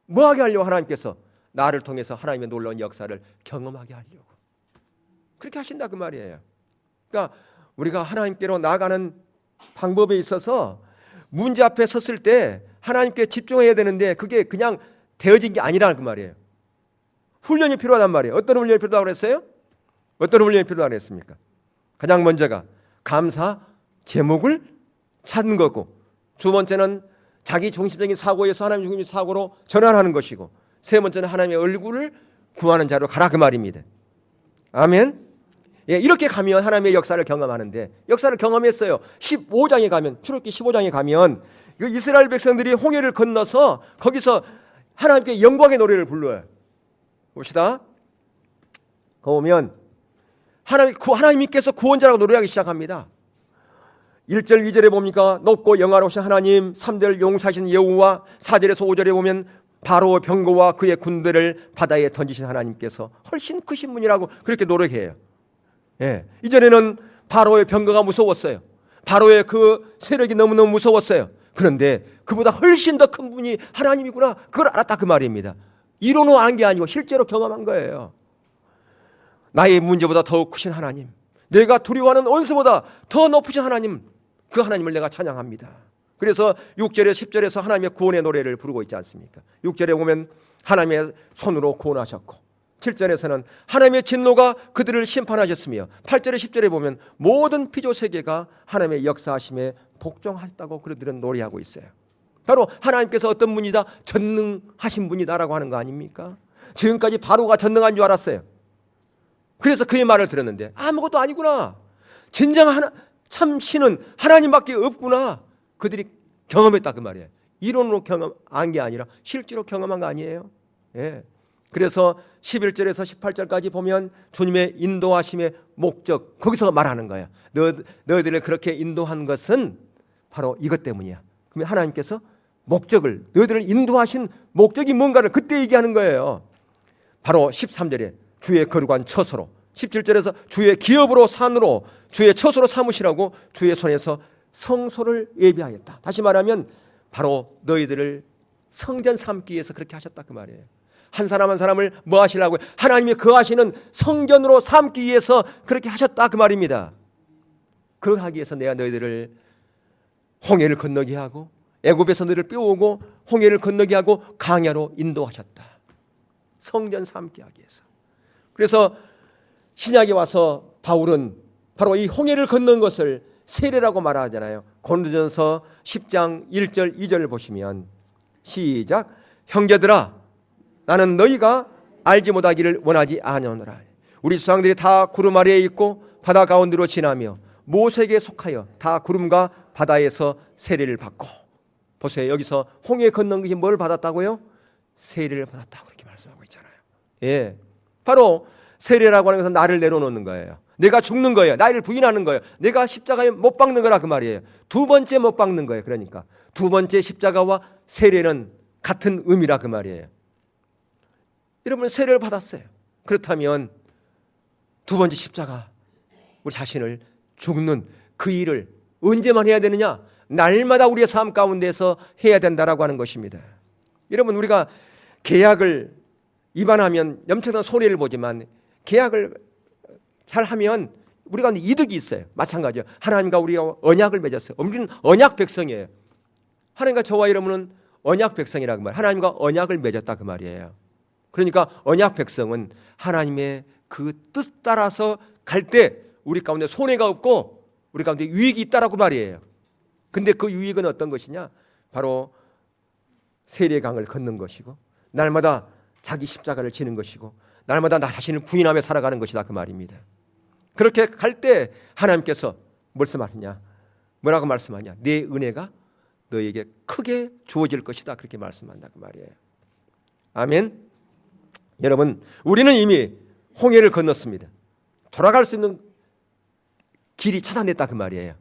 Speaker 1: 뭐하게 하려고? 하나님께서 나를 통해서 하나님의 놀라운 역사를 경험하게 하려고 그렇게 하신다 그 말이에요. 그러니까 우리가 하나님께로 나아가는 방법에 있어서 문제 앞에 섰을 때 하나님께 집중해야 되는데 그게 그냥 되어진 게 아니라는 그 말이에요. 훈련이 필요하단 말이에요. 어떤 훈련이 필요하다고 그랬어요? 어떤 훈련이 필요하다고 그랬습니까? 가장 먼저가 감사 제목을 찾는 거고, 두 번째는 자기 중심적인 사고에서 하나님 중심적인 사고로 전환하는 것이고, 세 번째는 하나님의 얼굴을 구하는 자로 가라 그 말입니다. 아멘. 예, 이렇게 가면 하나님의 역사를 경험하는데, 역사를 경험했어요. 15장에 가면, 출애굽기 15장에 가면 그 이스라엘 백성들이 홍해를 건너서 거기서 하나님께 영광의 노래를 불러요. 봅시다. 보면 하나님께서 구원자라고 노래하기 시작합니다. 1절 2절에 보니까 높고 영화로우신 하나님, 3절 용사신 여호와, 4절에서 5절에 보면 바로 병거와 그의 군대를 바다에 던지신 하나님께서 훨씬 크신 분이라고 그렇게 노력해요. 예. 이전에는 바로의 병거가 무서웠어요. 바로의 그 세력이 너무너무 무서웠어요. 그런데 그보다 훨씬 더 큰 분이 하나님이구나, 그걸 알았다 그 말입니다. 이론으로 안 게 아니고 실제로 경험한 거예요. 나의 문제보다 더욱 크신 하나님, 내가 두려워하는 원수보다 더 높으신 하나님, 그 하나님을 내가 찬양합니다. 그래서 6절에 10절에서 하나님의 구원의 노래를 부르고 있지 않습니까? 6절에 보면 하나님의 손으로 구원하셨고, 7절에서는 하나님의 진노가 그들을 심판하셨으며, 8절에 10절에 보면 모든 피조 세계가 하나님의 역사하심에 복종하셨다고 그들은 노래하고 있어요. 바로 하나님께서 어떤 분이다? 전능하신 분이다라고 하는 거 아닙니까? 지금까지 바로가 전능한 줄 알았어요. 그래서 그의 말을 들었는데 아무것도 아니구나, 진정한 참 신은 하나님밖에 없구나, 그들이 경험했다 그 말이에요. 이론으로 경험한 게 아니라 실제로 경험한 거 아니에요. 예. 그래서 11절에서 18절까지 보면 주님의 인도하심의 목적, 거기서 말하는 거야. 너희들을 그렇게 인도한 것은 바로 이것 때문이야. 그러면 하나님께서 목적을, 너희들을 인도하신 목적이 뭔가를 그때 얘기하는 거예요. 바로 13절에 주의 거룩한 처소로, 17절에서 주의 기업으로 산으로, 주의 처소로 삼으시라고 주의 손에서 성소를 예비하였다. 다시 말하면 바로 너희들을 성전 삼기 위해서 그렇게 하셨다 그 말이에요. 한 사람 한 사람을 뭐 하시려고? 하나님이 거하시는 성전으로 삼기 위해서 그렇게 하셨다 그 말입니다. 그렇게 하기 위해서 내가 너희들을 홍해를 건너게 하고, 애굽에서 너희를 빼오고 홍해를 건너게 하고 강야로 인도하셨다. 성전 삼게 하기 위해서. 그래서 신약에 와서 바울은 바로 이 홍해를 건넌 것을 세례라고 말하잖아요. 고린도전서 10장 1절 2절을 보시면 시작. 형제들아, 나는 너희가 알지 못하기를 원하지 아니하노라. 우리 조상들이 다 구름 아래에 있고 바다 가운데로 지나며 모세에게 속하여 다 구름과 바다에서 세례를 받고. 보세요, 여기서 홍해 건넌 것이 뭘 받았다고요? 세례를 받았다고 그렇게 말씀하고 있잖아요. 예, 바로 세례라고 하는 것은 나를 내려놓는 거예요. 내가 죽는 거예요. 나를 부인하는 거예요. 내가 십자가에 못 박는 거라 그 말이에요. 두 번째 못 박는 거예요. 그러니까 두 번째 십자가와 세례는 같은 의미라 그 말이에요. 여러분, 세례를 받았어요. 그렇다면 두 번째 십자가, 우리 자신을 죽는 그 일을 언제만 해야 되느냐? 날마다 우리의 삶 가운데서 해야 된다라고 하는 것입니다. 여러분, 우리가 계약을 위반하면 엄청난 손해를 보지만 계약을 잘하면 우리가 이득이 있어요. 마찬가지예요. 하나님과 우리가 언약을 맺었어요. 우리는 언약 백성이에요. 하나님과 저와 여러분은 언약 백성이라고 말해요. 하나님과 언약을 맺었다 그 말이에요. 그러니까 언약 백성은 하나님의 그 뜻 따라서 갈 때 우리 가운데 손해가 없고 우리 가운데 유익이 있다라고 말이에요. 근데 그 유익은 어떤 것이냐? 바로 세례강을 걷는 것이고, 날마다 자기 십자가를 지는 것이고, 날마다 나 자신을 부인하며 살아가는 것이다 그 말입니다. 그렇게 갈 때 하나님께서 말씀하시냐? 뭐라고 말씀하냐? 내 은혜가 너에게 크게 주어질 것이다 그렇게 말씀한다 그 말이에요. 아멘. 여러분, 우리는 이미 홍해를 건넜습니다. 돌아갈 수 있는 길이 찾아냈다 그 말이에요.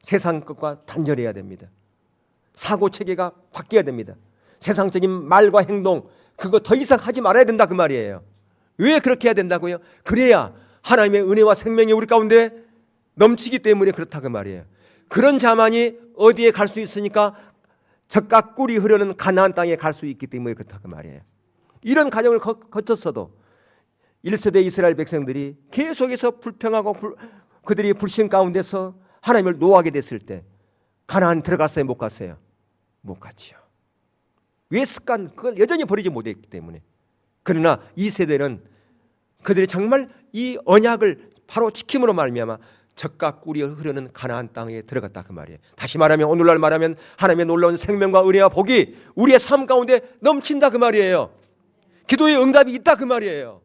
Speaker 1: 세상 것과 단절해야 됩니다. 사고 체계가 바뀌어야 됩니다. 세상적인 말과 행동, 그거 더 이상 하지 말아야 된다 그 말이에요. 왜 그렇게 해야 된다고요? 그래야 하나님의 은혜와 생명이 우리 가운데 넘치기 때문에 그렇다 그 말이에요. 그런 자만이 어디에 갈 수 있으니까 젖과 꿀이 흐르는 가나안 땅에 갈 수 있기 때문에 그렇다 그 말이에요. 이런 과정을 거쳤어도 1세대 이스라엘 백성들이 계속해서 불평하고 그들이 불신 가운데서 하나님을 노하게 됐을 때 가나안 들어갔어요? 못 갔어요? 못 갔지요. 왜 습관? 그걸 여전히 버리지 못했기 때문에. 그러나 이 세대는 그들이 정말 이 언약을 바로 지킴으로 말미암아 젖과 꿀이 흐르는 가나안 땅에 들어갔다 그 말이에요. 다시 말하면, 오늘날 말하면 하나님의 놀라운 생명과 은혜와 복이 우리의 삶 가운데 넘친다 그 말이에요. 기도의 응답이 있다 그 말이에요.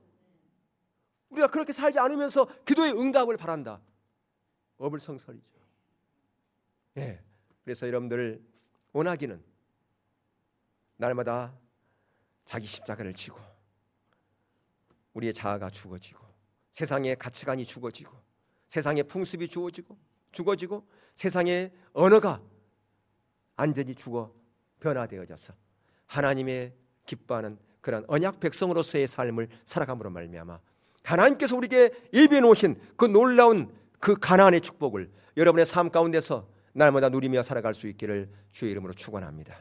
Speaker 1: 우리가 그렇게 살지 않으면서 기도의 응답을 바란다. 어불성설이죠. 예. 그래서 여러분들 원하기는 날마다 자기 십자가를 지고 우리의 자아가 죽어지고 세상의 가치관이 죽어지고 세상의 풍습이 주어지고 죽어지고 세상의 언어가 완전히 죽어 변화되어져서 하나님의 기뻐하는 그런 언약 백성으로서의 삶을 살아감으로 말미암아 하나님께서 우리에게 예비해 놓으신 그 놀라운 그 가나안의 축복을 여러분의 삶 가운데서 날마다 누리며 살아갈 수 있기를 주의 이름으로 축원합니다.